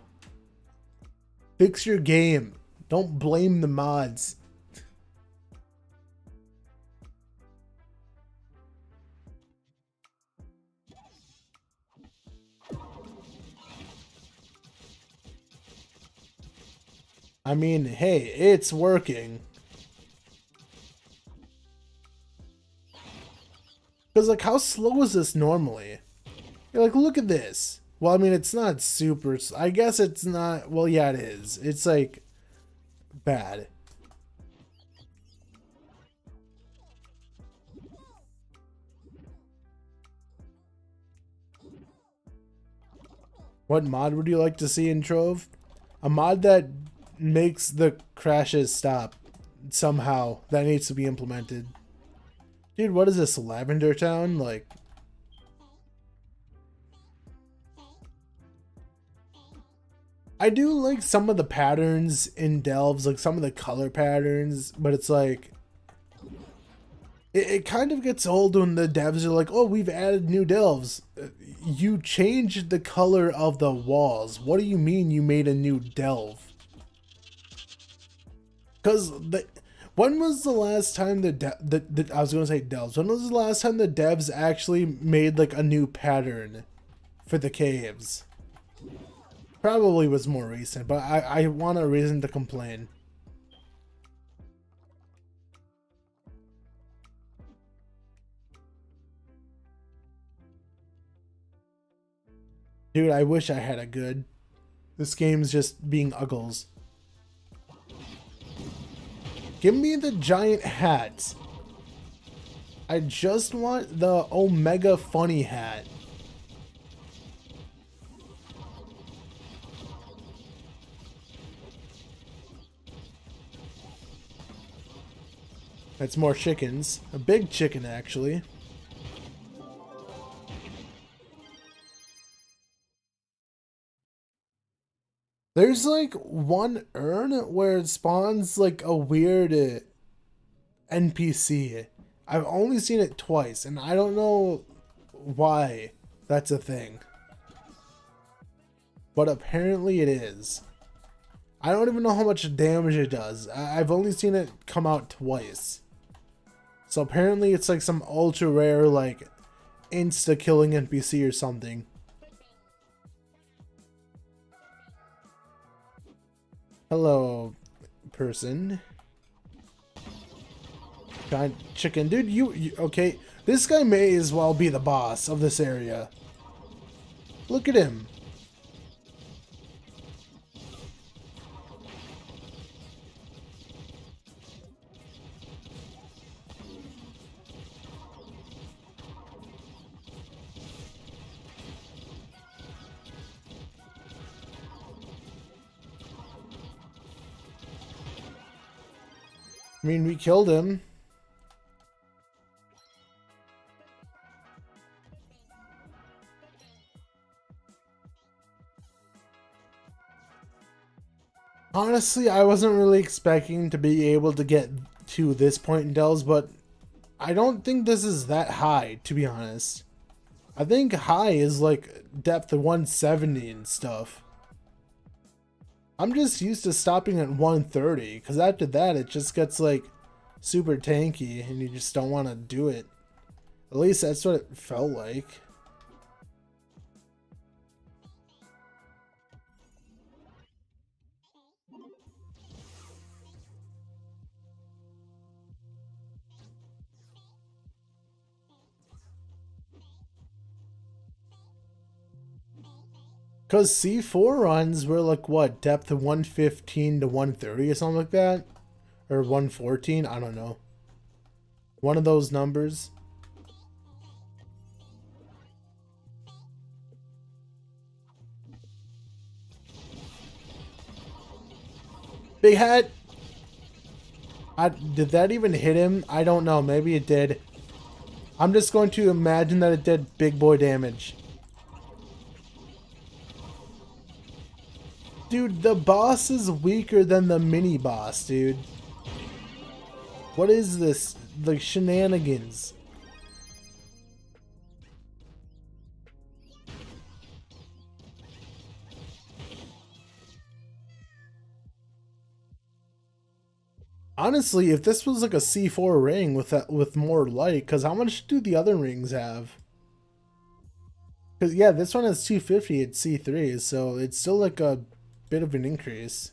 Fix your game. Don't blame the mods. I mean, hey, it's working. Because, like, how slow is this normally? You're like, look at this. Well, I mean, it's not super... I guess it's not... Well, yeah, it is. It's, like, bad. What mod would you like to see in Trove? A mod that makes the crashes stop somehow. That needs to be implemented. Dude, what is this? Lavender Town? Like... I do like some of the patterns in Delves, like some of the color patterns, but it's like... It kind of gets old when the devs are like, oh, we've added new delves. You changed the color of the walls. What do you mean you made a new delve? Because when was the last time I was going to say delves. When was the last time the devs actually made like a new pattern for the caves? Probably was more recent, but I want a reason to complain. Dude, I wish I had a good. This game's just being uggles. Give me the giant hat. I just want the Omega Funny hat. That's more chickens. A big chicken, actually. There's like one urn where it spawns like a weird NPC. I've only seen it twice, and I don't know why that's a thing. But apparently it is. I don't even know how much damage it does. I've only seen it come out twice. So apparently it's like some ultra rare, like, insta-killing NPC or something. Hello, person. Giant chicken. Dude, you... Okay, this guy may as well be the boss of this area. Look at him. I mean, we killed him. Honestly, I wasn't really expecting to be able to get to this point in Dells, but I don't think this is that high, to be honest. I think high is like depth of 170 and stuff. I'm just used to stopping at 130, because after that it just gets like super tanky and you just don't want to do it. At least that's what it felt like. Because C4 runs were like what, depth of 115 to 130 or something like that? Or 114? I don't know. One of those numbers. Big hat! Did that even hit him? I don't know. Maybe it did. I'm just going to imagine that it did big boy damage. Dude, the boss is weaker than the mini boss, dude. What is this? The shenanigans. Honestly, if this was like a C4 ring with more light, because how much do the other rings have? Because yeah, this one has 250 at C3, so it's still like a bit of an increase.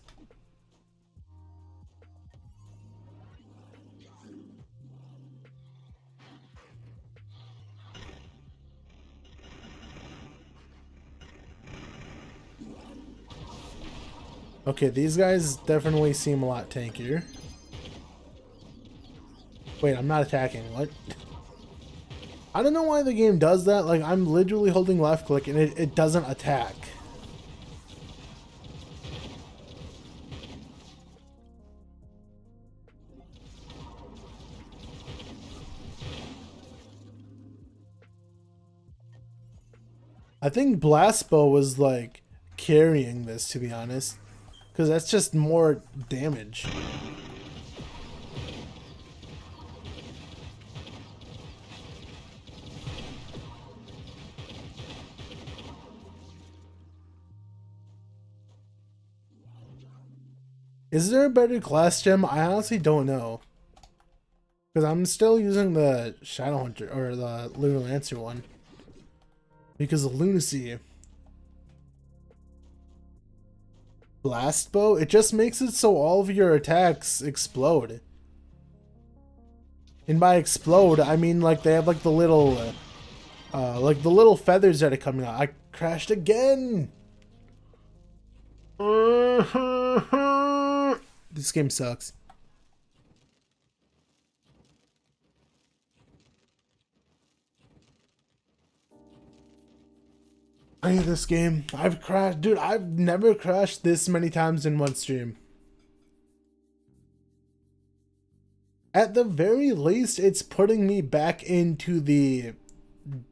Okay, these guys definitely seem a lot tankier. Wait, I'm not attacking. What? I don't know why the game does that. Like, I'm literally holding left click and it doesn't attack. I think Blast Bow was like carrying this, to be honest. Because that's just more damage. Is there a better class gem? I honestly don't know. Because I'm still using the Shadow Hunter, or the Lunar Lancer one. Because of lunacy. Blast Bow? It just makes it so all of your attacks explode. And by explode, I mean like they have like the little feathers that are coming out. I crashed again! This game sucks. I hate this game. I've crashed. Dude, I've never crashed this many times in one stream. At the very least, it's putting me back into the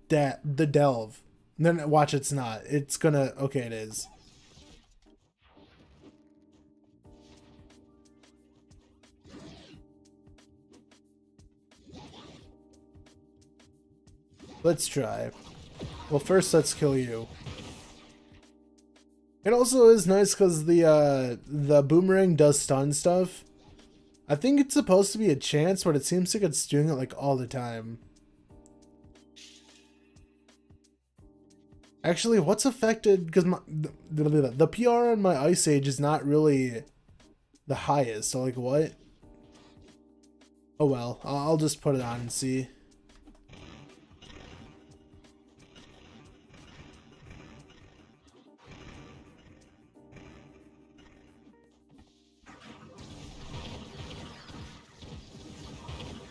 delve. And then watch, it's not. It's gonna... Okay, it is. Let's try. Well, first let's kill you. It also is nice because the boomerang does stun stuff. I think it's supposed to be a chance, but it seems like it's doing it like all the time. Actually, what's affected? Because the PR on my Ice Age is not really the highest. So like what? Oh well, I'll just put it on and see.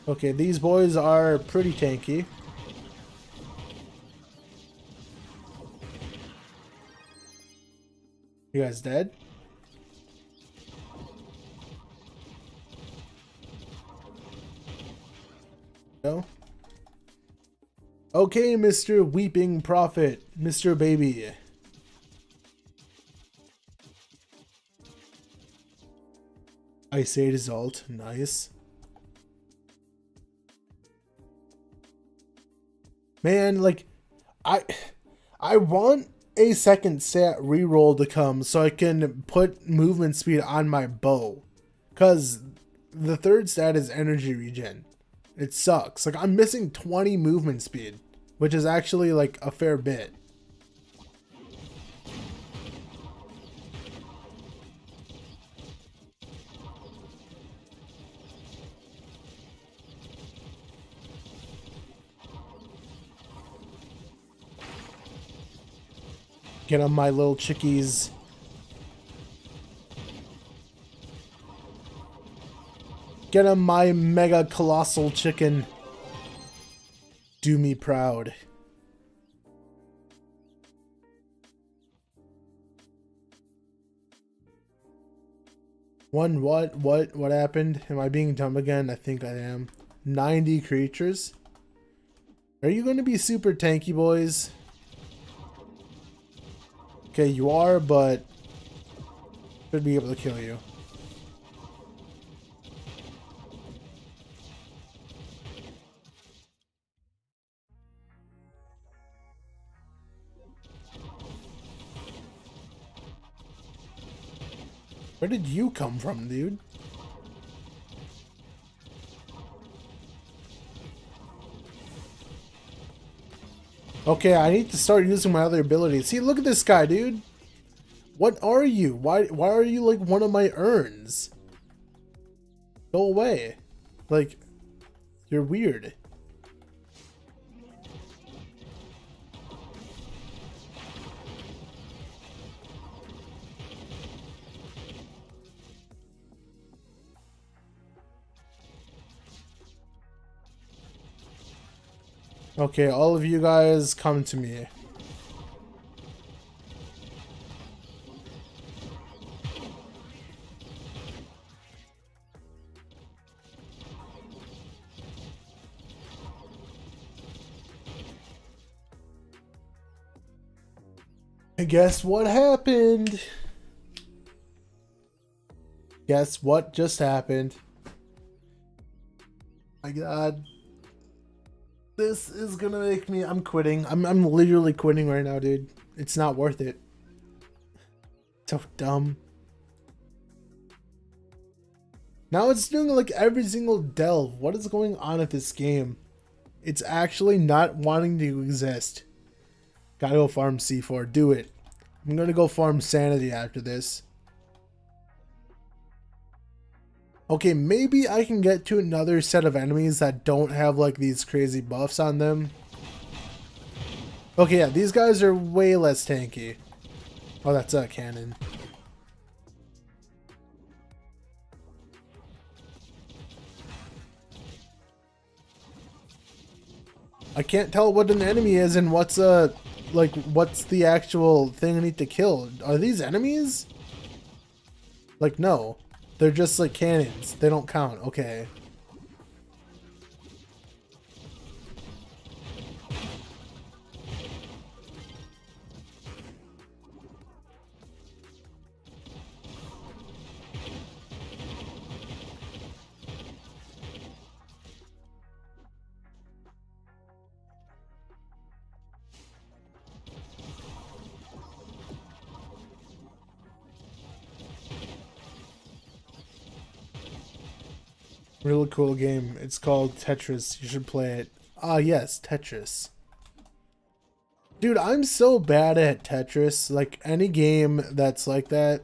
Okay, these boys are pretty tanky. You guys dead? No? Okay, Mr. Weeping Prophet, Mr. Baby. Ice Aid ult. Nice. Man, like, I I want a second stat reroll to come so I can put movement speed on my bow. Because the third stat is energy regen. It sucks. Like, I'm missing 20 movement speed, which is actually like a fair bit. Get on my little chickies. Get on my mega colossal chicken. Do me proud. What happened? Am I being dumb again? I think I am. 90 creatures? Are you going to be super tanky, boys? Okay, you are, but should be able to kill you. Where did you come from, dude? Okay, I need to start using my other abilities. See, look at this guy, dude. What are you? Why are you like one of my urns? Go away. Like, you're weird. Okay, all of you guys come to me. And guess what happened? Guess what just happened? My God. This is gonna make me... I'm quitting. I'm literally quitting right now, dude. It's not worth it. So dumb. Now it's doing like every single delve. What is going on at this game? It's actually not wanting to exist. Gotta go farm C4. Do it. I'm gonna go farm sanity after this. Okay, maybe I can get to another set of enemies that don't have like these crazy buffs on them. Okay, yeah, these guys are way less tanky. Oh, that's a cannon. I can't tell what an enemy is and what's what's the actual thing I need to kill. Are these enemies? Like, no. They're just like cannons. They don't count. Okay. Really cool game. It's called Tetris. You should play it. Ah, yes, Tetris. Dude, I'm so bad at Tetris. Like, any game that's like that.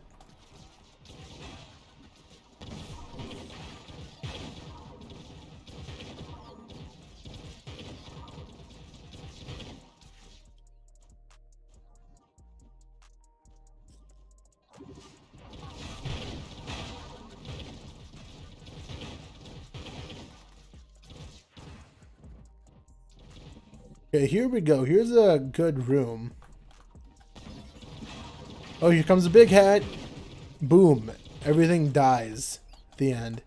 Okay, here we go. Here's a good room. Oh, here comes a big hat. Boom. Everything dies at the end.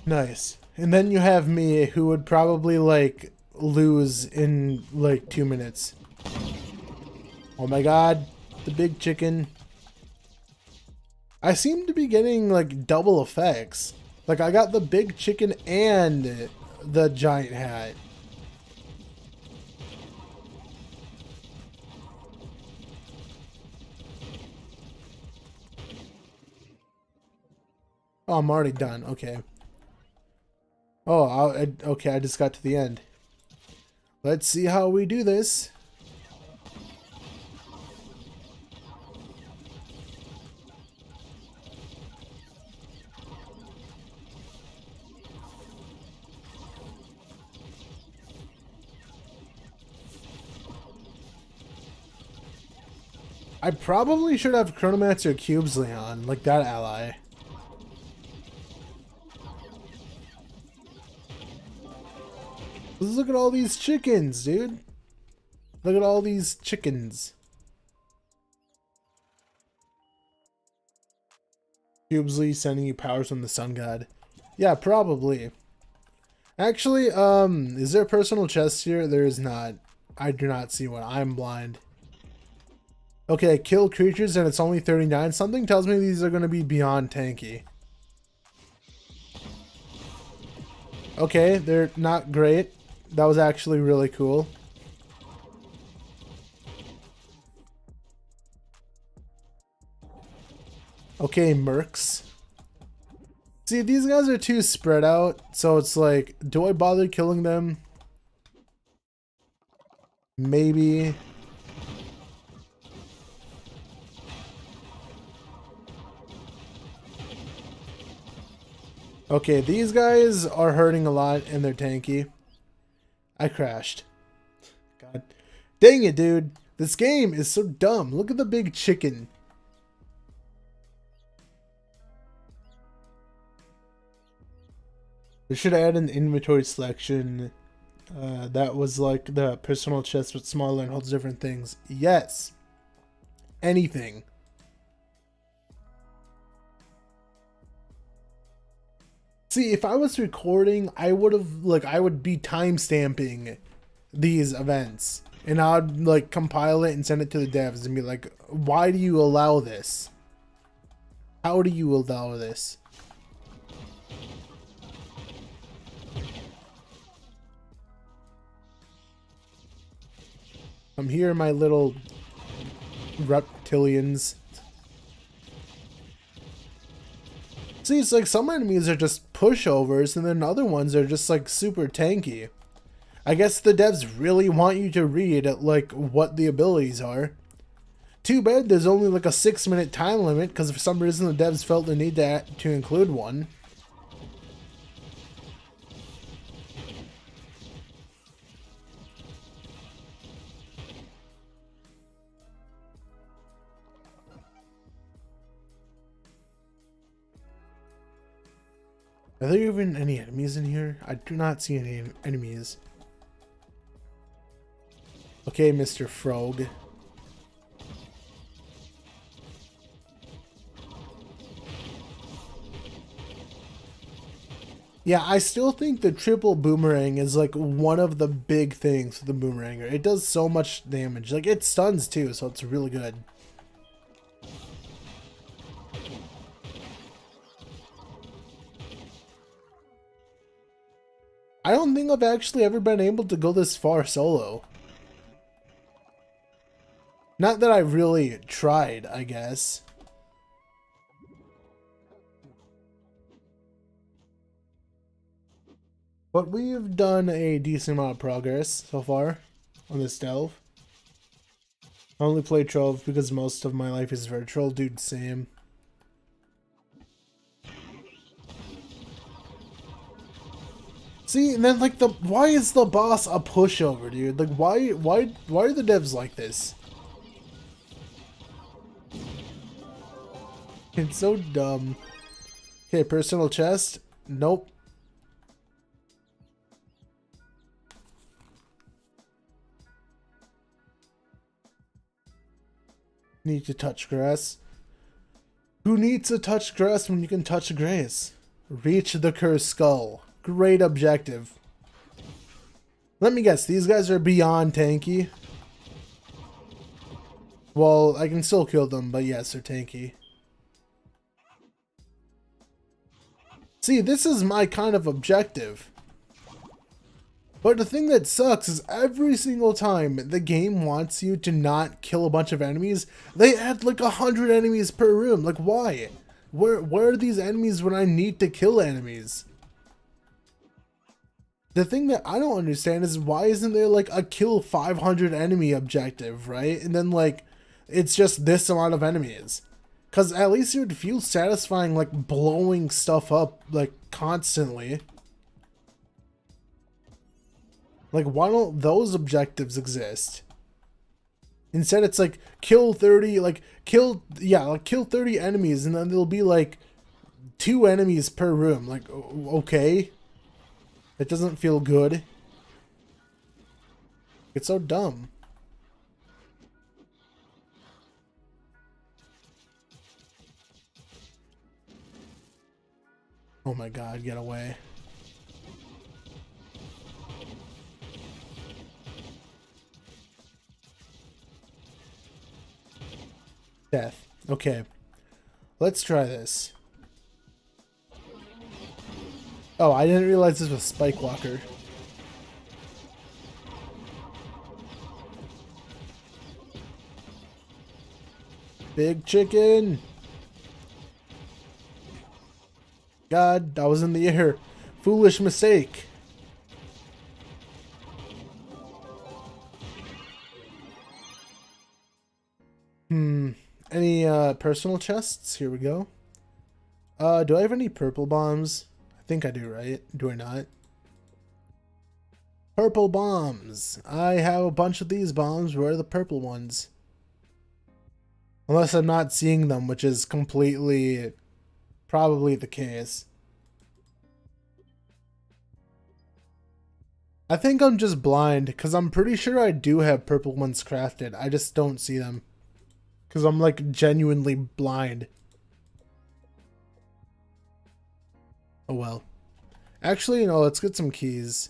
Nice. And then you have me, who would probably, like, lose in, like, 2 minutes. Oh my god. The big chicken. I seem to be getting, like, double effects. Like, I got the big chicken and the giant hat. Oh, I'm already done. Okay. Oh, okay, I just got to the end. Let's see how we do this. I probably should have Chronomancer Cubes Leon, like that ally. Look at all these chickens, dude. Look at all these chickens. Cubesley sending you powers from the sun god. Yeah, probably. Actually, is there a personal chest here? There is not. I do not see one. I'm blind. Okay, kill creatures and it's only 39. Something tells me these are going to be beyond tanky. Okay, they're not great. That was actually really cool. Okay, mercs. See, these guys are too spread out, so it's like, do I bother killing them? Maybe. Okay, these guys are hurting a lot and they're tanky. I crashed. God. Dang it, dude. This game is so dumb. Look at the big chicken. They should add an inventory selection that was like the personal chest but smaller and holds different things. Yes. Anything. See, if I was recording, I would have, like, I would be timestamping these events. And I'd, like, compile it and send it to the devs and be like, why do you allow this? How do you allow this? I'm here, my little reptilians. See, it's like some enemies are just pushovers, and then other ones are just like super tanky. I guess the devs really want you to read like what the abilities are. Too bad there's only like a 6-minute time limit, because for some reason the devs felt the need to include one. Are there even any enemies in here? I do not see any enemies. Okay, Mr. Frog. Yeah, I still think the triple boomerang is like one of the big things for the Boomeranger. It does so much damage. Like, it stuns too, so it's really good. I don't think I've actually ever been able to go this far solo. Not that I really tried, I guess. But we've done a decent amount of progress so far on this delve. I only play Trove because most of my life is virtual. Dude, same. See, and then like why is the boss a pushover, dude? Like why are the devs like this? It's so dumb. Okay, personal chest. Nope. Need to touch grass. Who needs to touch grass when you can touch grass? Reach the cursed skull. Great objective. Let me guess, these guys are beyond tanky. Well, I can still kill them, but yes, they're tanky. See, this is my kind of objective. But the thing that sucks is every single time the game wants you to not kill a bunch of enemies, they add like 100 enemies per room. Like, why? Where are these enemies when I need to kill enemies? The thing that I don't understand is why isn't there like a kill 500 enemy objective, right? And then like, it's just this amount of enemies. Because at least it would feel satisfying like blowing stuff up like constantly. Like, why don't those objectives exist? Instead, it's like kill 30, like kill 30 enemies, and then there'll be like 2 enemies per room. Like, okay, it doesn't feel good. It's so dumb. Oh my god, get away. Death. Okay. Let's try this. Oh, I didn't realize this was Spike Walker. Big chicken! God, I was in the air. Foolish mistake. Any personal chests? Here we go. Do I have any purple bombs? I think I do, right? Do I not? Purple bombs. I have a bunch of these bombs. Where are the purple ones? Unless I'm not seeing them, which is completely probably the case. I think I'm just blind because I'm pretty sure I do have purple ones crafted. I just don't see them. Because I'm like genuinely blind. Oh well. Actually, you know, let's get some keys.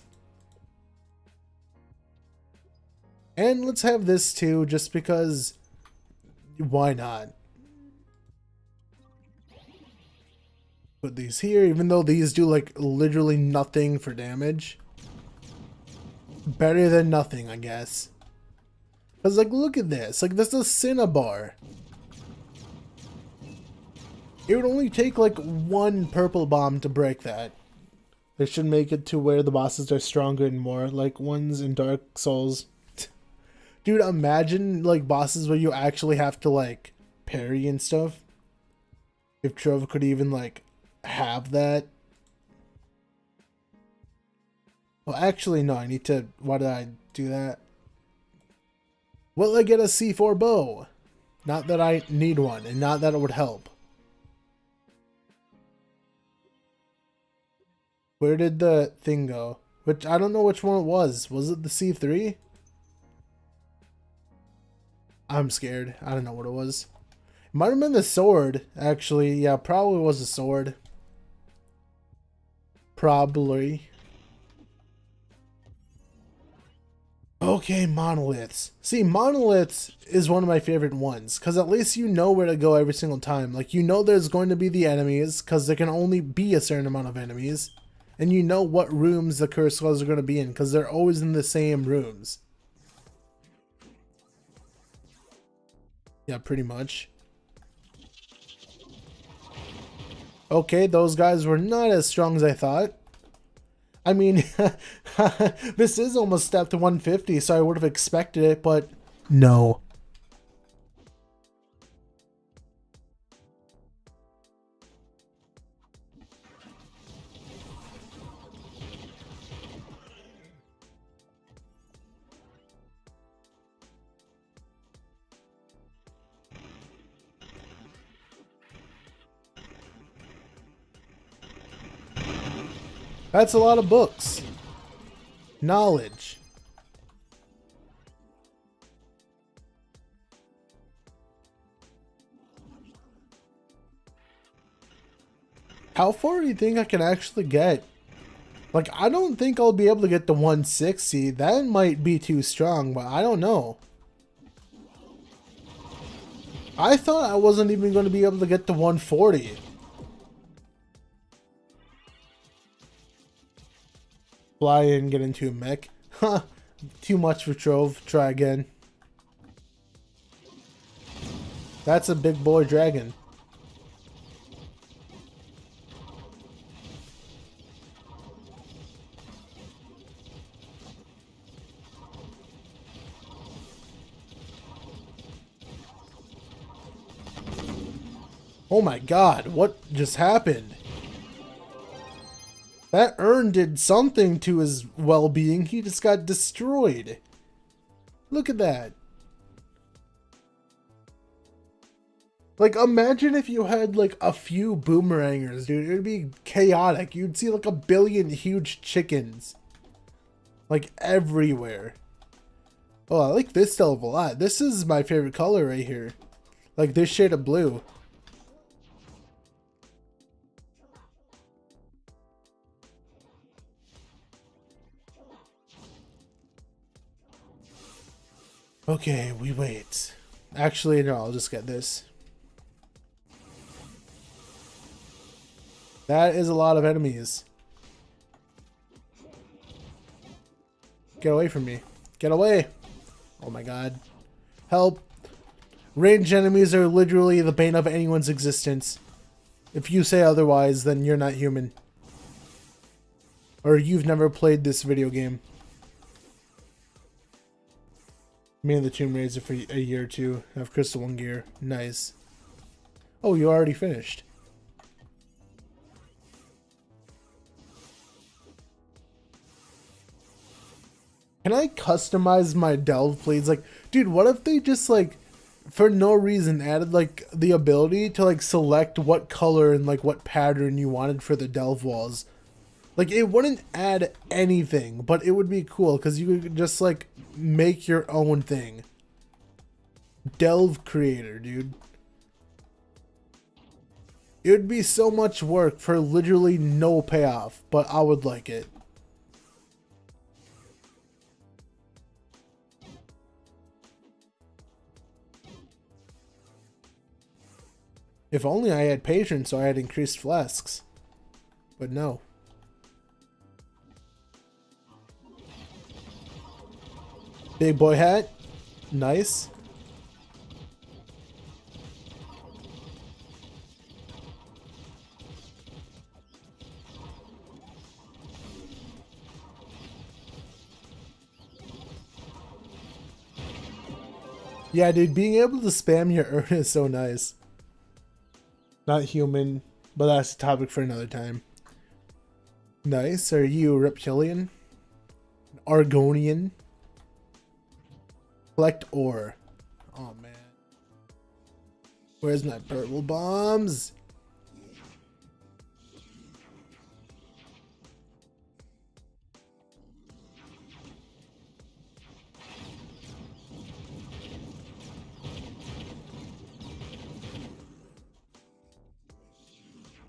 And let's have this too, just because why not? Put these here, even though these do like literally nothing for damage. Better than nothing, I guess. Because like, look at this. Like, this is a Cinnabar. It would only take like 1 purple bomb to break that. They should make it to where the bosses are stronger and more like ones in Dark Souls. Dude, imagine like bosses where you actually have to like parry and stuff. If Trove could even like have that. Well, actually, no, I need to. Why did I do that? Will I get a C4 bow? Not that I need one, and not that it would help. Where did the thing go? Which, I don't know which one it was. Was it the C3? I'm scared. I don't know what it was. It might have been the sword, actually. Yeah, probably was a sword. Probably. Okay, monoliths. See, monoliths is one of my favorite ones, because at least you know where to go every single time. Like, you know there's going to be the enemies, because there can only be a certain amount of enemies. And you know what rooms the cursed skulls are going to be in, because they're always in the same rooms. Yeah, pretty much. Okay, those guys were not as strong as I thought. I mean, this is almost step to 150, so I would have expected it, but no. That's a lot of books. Knowledge. How far do you think I can actually get? Like, I don't think I'll be able to get the 160. That might be too strong, but I don't know. I thought I wasn't even going to be able to get the 140. Fly in, get into a mech. Huh. Too much for Trove. Try again. That's a big boy dragon. Oh my god, what just happened? That urn did something to his well-being. He just got destroyed. Look at that. Like, imagine if you had, like, a few Boomerangers, dude. It would be chaotic. You'd see, like, a billion huge chickens. Like, everywhere. Oh, I like this delve a lot. This is my favorite color right here. Like, this shade of blue. Okay, we wait. Actually, no, I'll just get this. That is a lot of enemies. Get away from me. Get away. Oh my god. Help. Ranged enemies are literally the bane of anyone's existence. If you say otherwise, then you're not human. Or you've never played this video game. Me and the Tomb Raider for a year or two. I have Crystal 1 gear. Nice. Oh, you already finished. Can I customize my delve, please? Like, dude, what if they just, like, for no reason added, like, the ability to, like, select what color and, like, what pattern you wanted for the delve walls? Like, it wouldn't add anything, but it would be cool because you could just, like, make your own thing. Delve creator, dude. It would be so much work for literally no payoff, but I would like it. If only I had patience so I had increased flasks. But no. Big boy hat. Nice. Yeah, dude, being able to spam your urn is so nice. Not human, but that's a topic for another time. Nice. Are you reptilian? Argonian? Collect ore. Oh, man. Where's my purple bombs?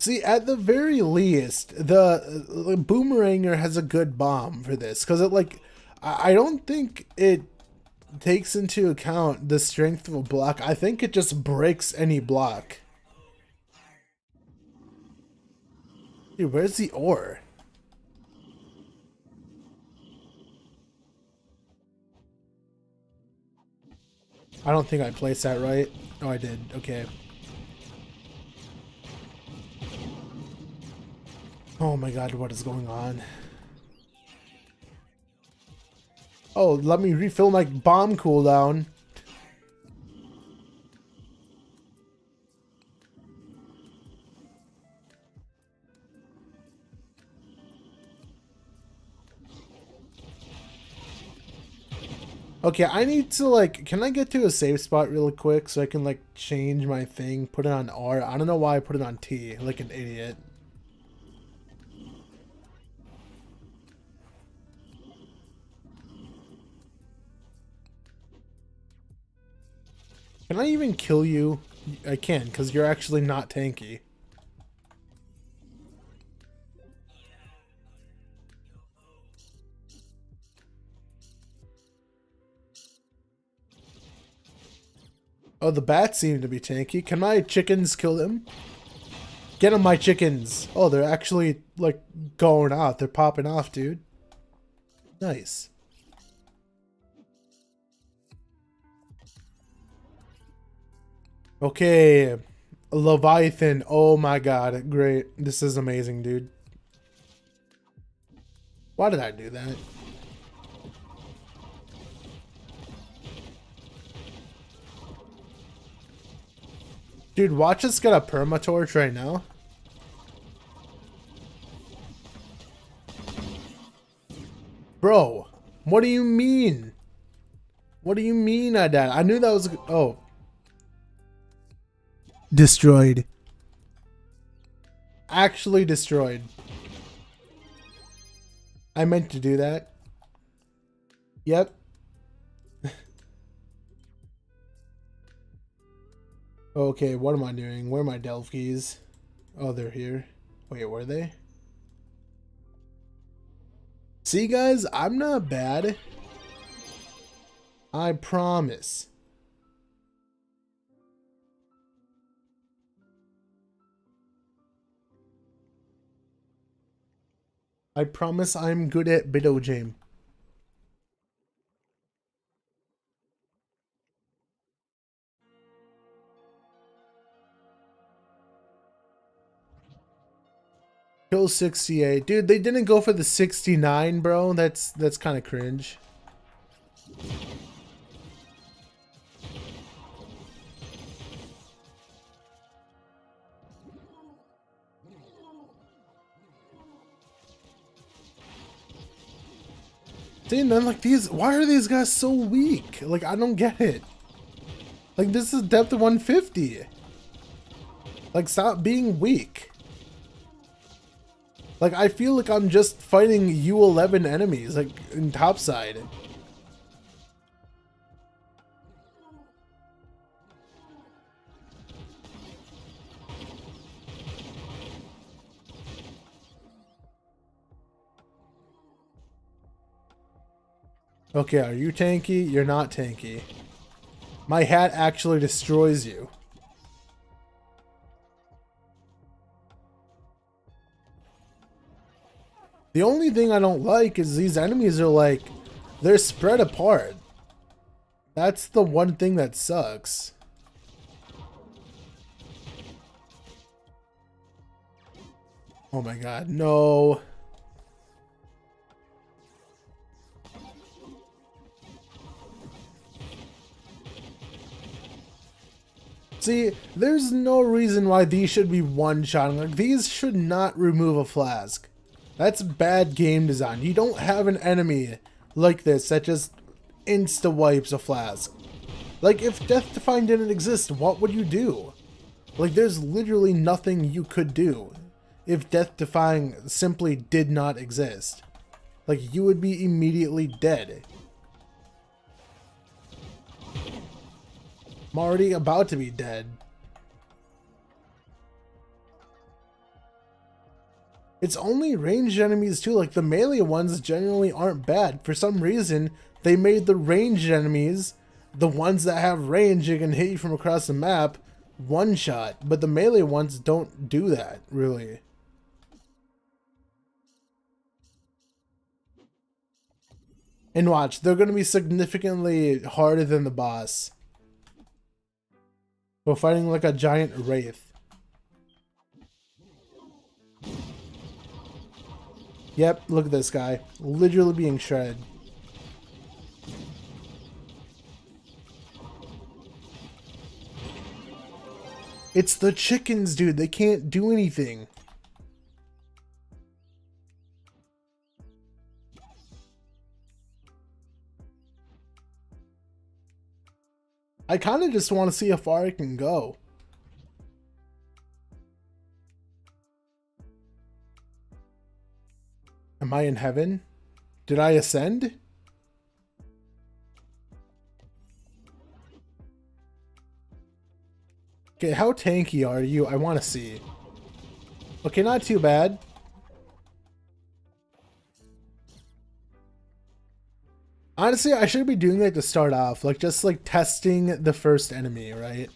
See, at the very least, the Boomeranger has a good bomb for this. Because it, like, I don't think it takes into account the strength of a block. I think it just breaks any block. Dude, where's the ore? I don't think I placed that right. Oh, I did. Okay. Oh my god, what is going on? Oh, let me refill my bomb cooldown. Okay, I need to, like, can I get to a safe spot really quick so I can, like, change my thing, put it on R? I don't know why I put it on T, like an idiot. Can I even kill you? I can, because you're actually not tanky. Oh, the bats seem to be tanky. Can my chickens kill them? Get them, my chickens. Oh, they're actually, like, going off. They're popping off, dude. Nice. Okay. Leviathan. Oh my god. Great. This is amazing, dude. Why did I do that? Dude, watch us get a permatorch right now. Bro, what do you mean? What do you mean I died? I knew that was... Oh. Destroyed. Actually destroyed. I meant to do that. Yep. Okay, what am I doing? Where are my delve keys? Oh, they're here. Wait, were they? See, guys, I'm not bad. I promise. I promise I'm good at video game. Kill 68. Dude, they didn't go for the 69, bro. That's kind of cringe. See, man, like these, why are these guys so weak? Like, I don't get it. Like, this is depth of 150. Like, stop being weak. Like, I feel like I'm just fighting U11 enemies, like, in topside. Okay, are you tanky? You're not tanky. My hat actually destroys you. The only thing I don't like is these enemies are like, they're spread apart. That's the one thing that sucks. Oh my god, no. See, there's no reason why these should be one-shotting. Like, these should not remove a flask. That's bad game design. You don't have an enemy like this that just insta-wipes a flask. Like, if Death Defying didn't exist, what would you do? Like, there's literally nothing you could do if Death Defying simply did not exist. Like, you would be immediately dead. I'm already about to be dead. It's only ranged enemies too, like the melee ones generally aren't bad. For some reason, they made the ranged enemies, the ones that have range and can hit you from across the map, one shot. But the melee ones don't do that, really. And watch, they're going to be significantly harder than the boss. We're fighting like a giant wraith. Yep, look at this guy. Literally being shredded. It's the chickens, dude. They can't do anything. I kind of just want to see how far I can go. Am I in heaven? Did I ascend? Okay, how tanky are you? I want to see. Okay, not too bad. Honestly, I should be doing that to start off, like just like testing the first enemy, right?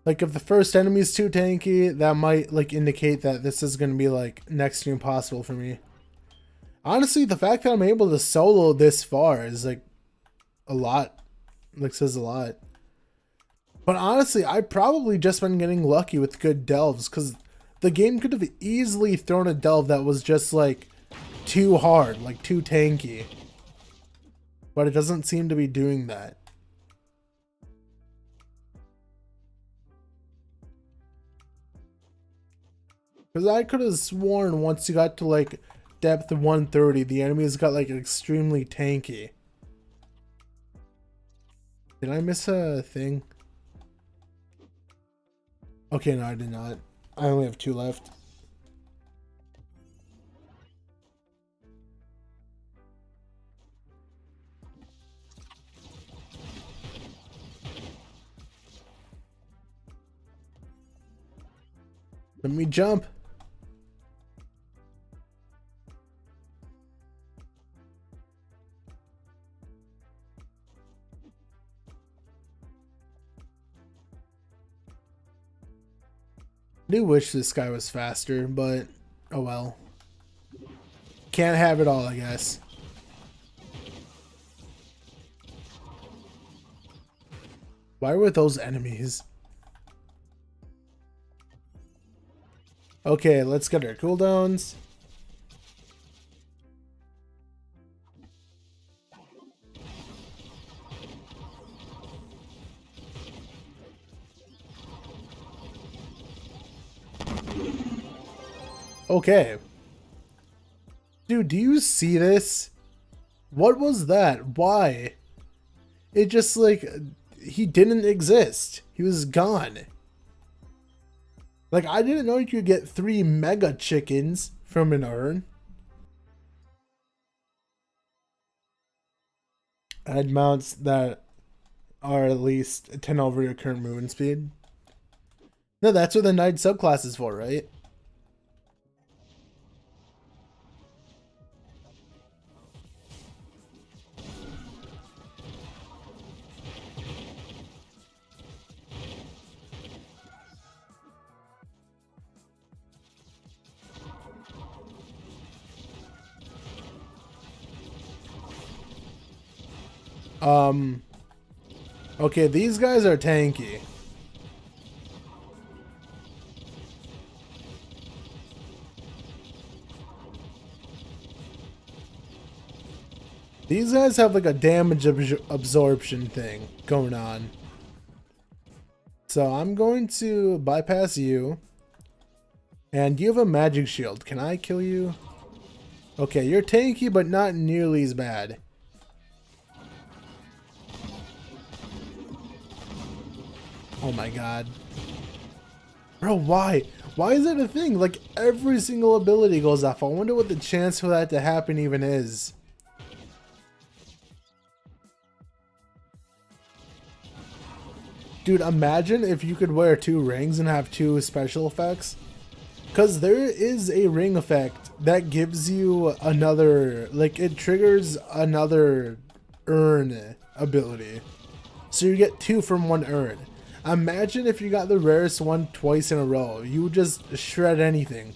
Like if the first enemy is too tanky, that might like indicate that this is going to be like next to impossible for me. Honestly, the fact that I'm able to solo this far is like a lot. Like says a lot. But honestly, I've probably just been getting lucky with good delves because the game could have easily thrown a delve that was just like too hard, like too tanky. But it doesn't seem to be doing that. Because I could have sworn once you got to like depth 130, the enemies got like extremely tanky. Did I miss a thing? Okay, no, I did not. I only have 2 left. Let me jump. I do wish this guy was faster, but oh well. Can't have it all, I guess. Why were those enemies? Okay, let's get our cooldowns. Okay. Dude, do you see this? What was that? Why? It just like, he didn't exist. He was gone. Like, I didn't know you could get 3 mega chickens from an urn. Add mounts that are at least 10 over your current movement speed. No, that's what the knight subclass is for, right? Okay, these guys are tanky. These guys have like a damage absorption thing going on. So I'm going to bypass you. And you have a magic shield. Can I kill you? Okay, you're tanky, but not nearly as bad. Oh my god. Bro, why? Why is that a thing? Like, every single ability goes off. I wonder what the chance for that to happen even is. Dude, imagine if you could wear 2 rings and have 2 special effects. Because there is a ring effect that gives you another, like, it triggers another urn ability. So you get 2 from 1 urn. Imagine if you got the rarest one twice in a row. You would just shred anything.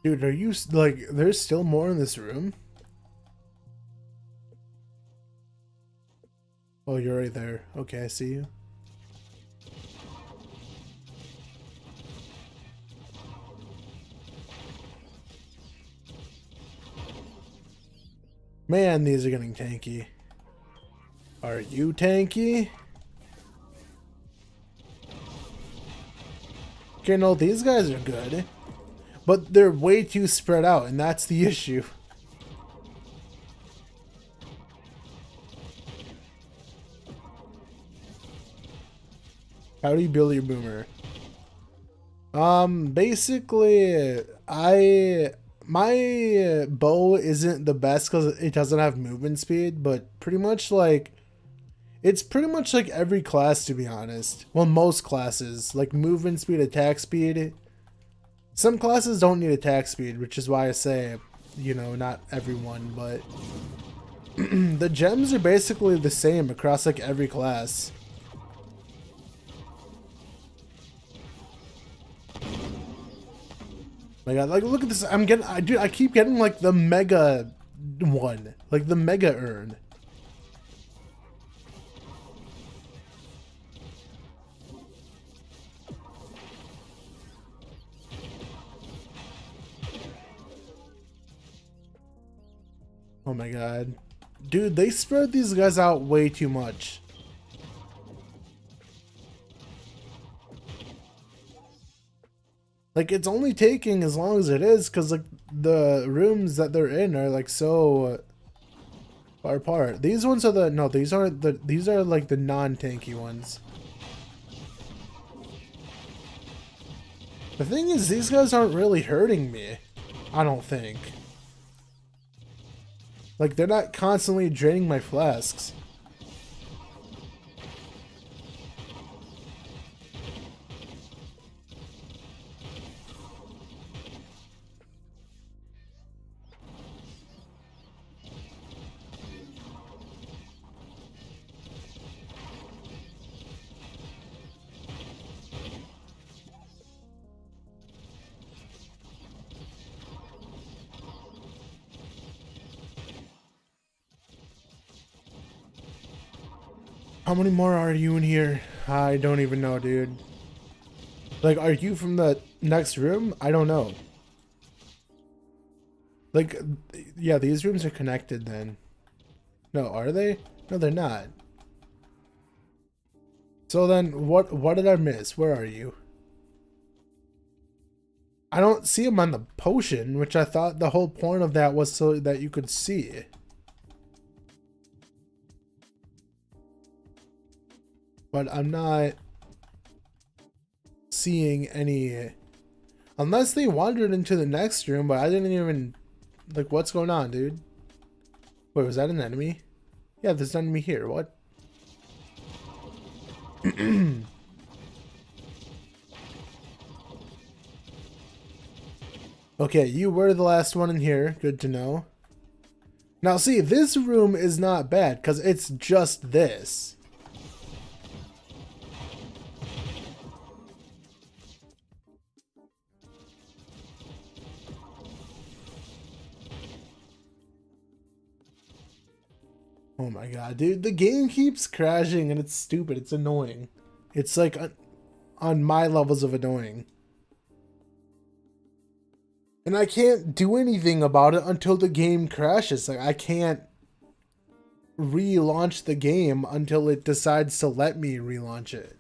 Dude, are you, like, there's still more in this room? Oh, you're right there. Okay, I see you. Man, these are getting tanky. Are you tanky? Okay, no, these guys are good. But they're way too spread out, and that's the issue. How do you build your boomer? Basically, my bow isn't the best because it doesn't have movement speed, but pretty much like it's pretty much like every class, to be honest. Well, most classes, like movement speed, attack speed. Some classes don't need attack speed, which is why I say, you know, not everyone, but the gems are basically the same across like every class. My God, like look at this. I keep getting like the mega one, like the mega urn. Oh my God. Dude, they spread these guys out way too much. Like, it's only taking as long as it is because, like, the rooms that they're in are, like, so far apart. These ones are the... No, these aren't the... These are, like, the non-tanky ones. The thing is, these guys aren't really hurting me. I don't think. Like, they're not constantly draining my flasks. How many more are you in here? I don't even know, dude. Like, are you from the next room? I don't know. Like, yeah, these rooms are connected then. No, are they? No, they're not. So then, what did I miss? Where are you? I don't see him on the potion, which I thought the whole point of that was so that you could see. But I'm not seeing any... Unless they wandered into the next room, but I didn't even... Like, what's going on, dude? Wait, was that an enemy? Yeah, there's an enemy here. What? Okay, you were the last one in here. Good to know. Now, see, this room is not bad, because it's just this. Oh my God, dude, the game keeps crashing and it's stupid. It's annoying. It's like on my levels of annoying. And I can't do anything about it until the game crashes. Like, I can't relaunch the game until it decides to let me relaunch it.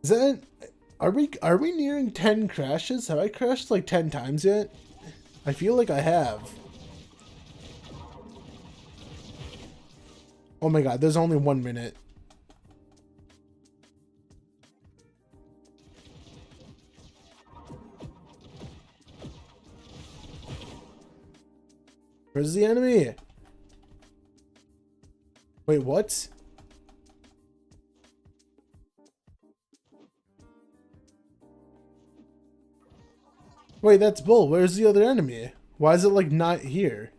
Is that... Are we nearing 10 crashes? Have I crashed like 10 times yet? I feel like I have. Oh my God, there's only 1 minute. Where's the enemy? Wait, what? Wait, that's bull. Where's the other enemy? Why is it like not here?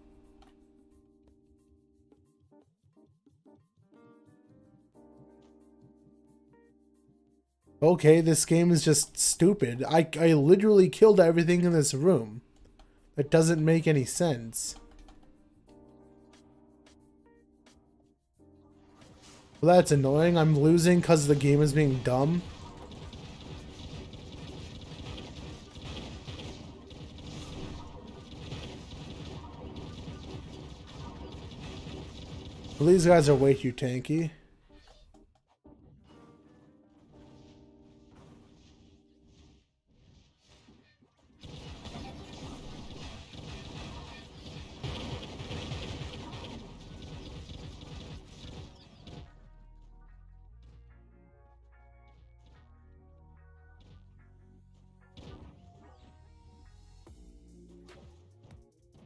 Okay, this game is just stupid. I literally killed everything in this room. That doesn't make any sense. Well, that's annoying. I'm losing because the game is being dumb. Well, these guys are way too tanky.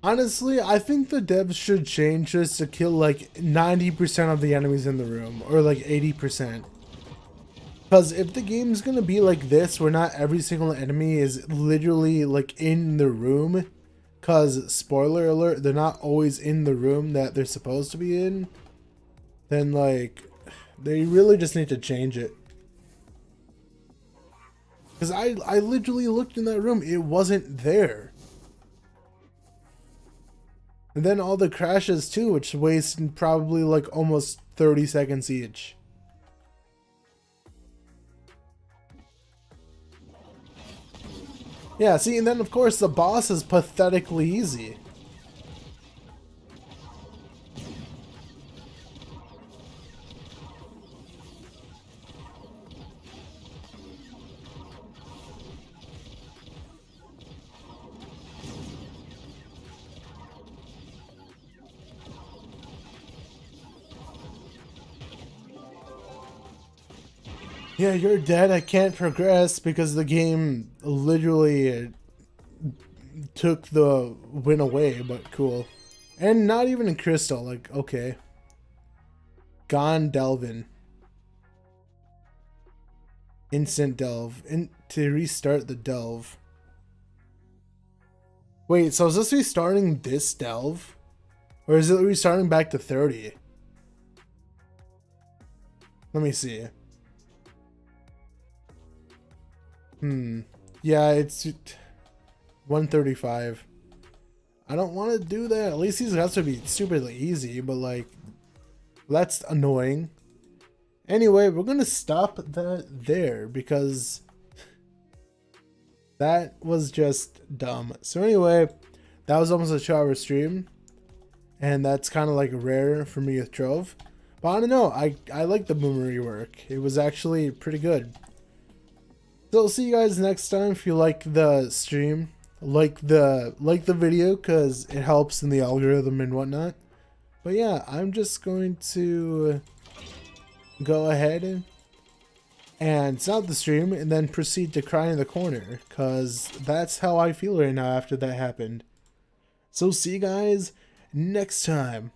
Honestly, I think the devs should change this to kill like 90% of the enemies in the room, or like 80%. Because if the game's gonna be like this, where not every single enemy is literally like in the room, because spoiler alert, they're not always in the room that they're supposed to be in, then like, they really just need to change it. Because I literally looked in that room, it wasn't there. And then all the crashes too, which wasted probably like almost 30 seconds each. Yeah, see, and then of course the boss is pathetically easy. Yeah, you're dead. I can't progress because the game literally took the win away, but cool. And not even in crystal, like, okay. Gone Delvin. Instant delve. To restart the delve. Wait, so is this restarting this delve? Or is it restarting back to 30? Let me see. Yeah, it's 135. I don't want to do that. At least these guys would be stupidly easy, but like, that's annoying. Anyway, we're gonna stop that there because that was just dumb. So anyway, that was almost a 2-hour stream, and that's kind of like rare for me with Trove. But I don't know, I like the Boomeranger rework. It was actually pretty good. So I'll see you guys next time. If you like the stream, like the video, because it helps in the algorithm and whatnot. But yeah, I'm just going to go ahead and stop the stream and then proceed to cry in the corner, because that's how I feel right now after that happened. So see you guys next time.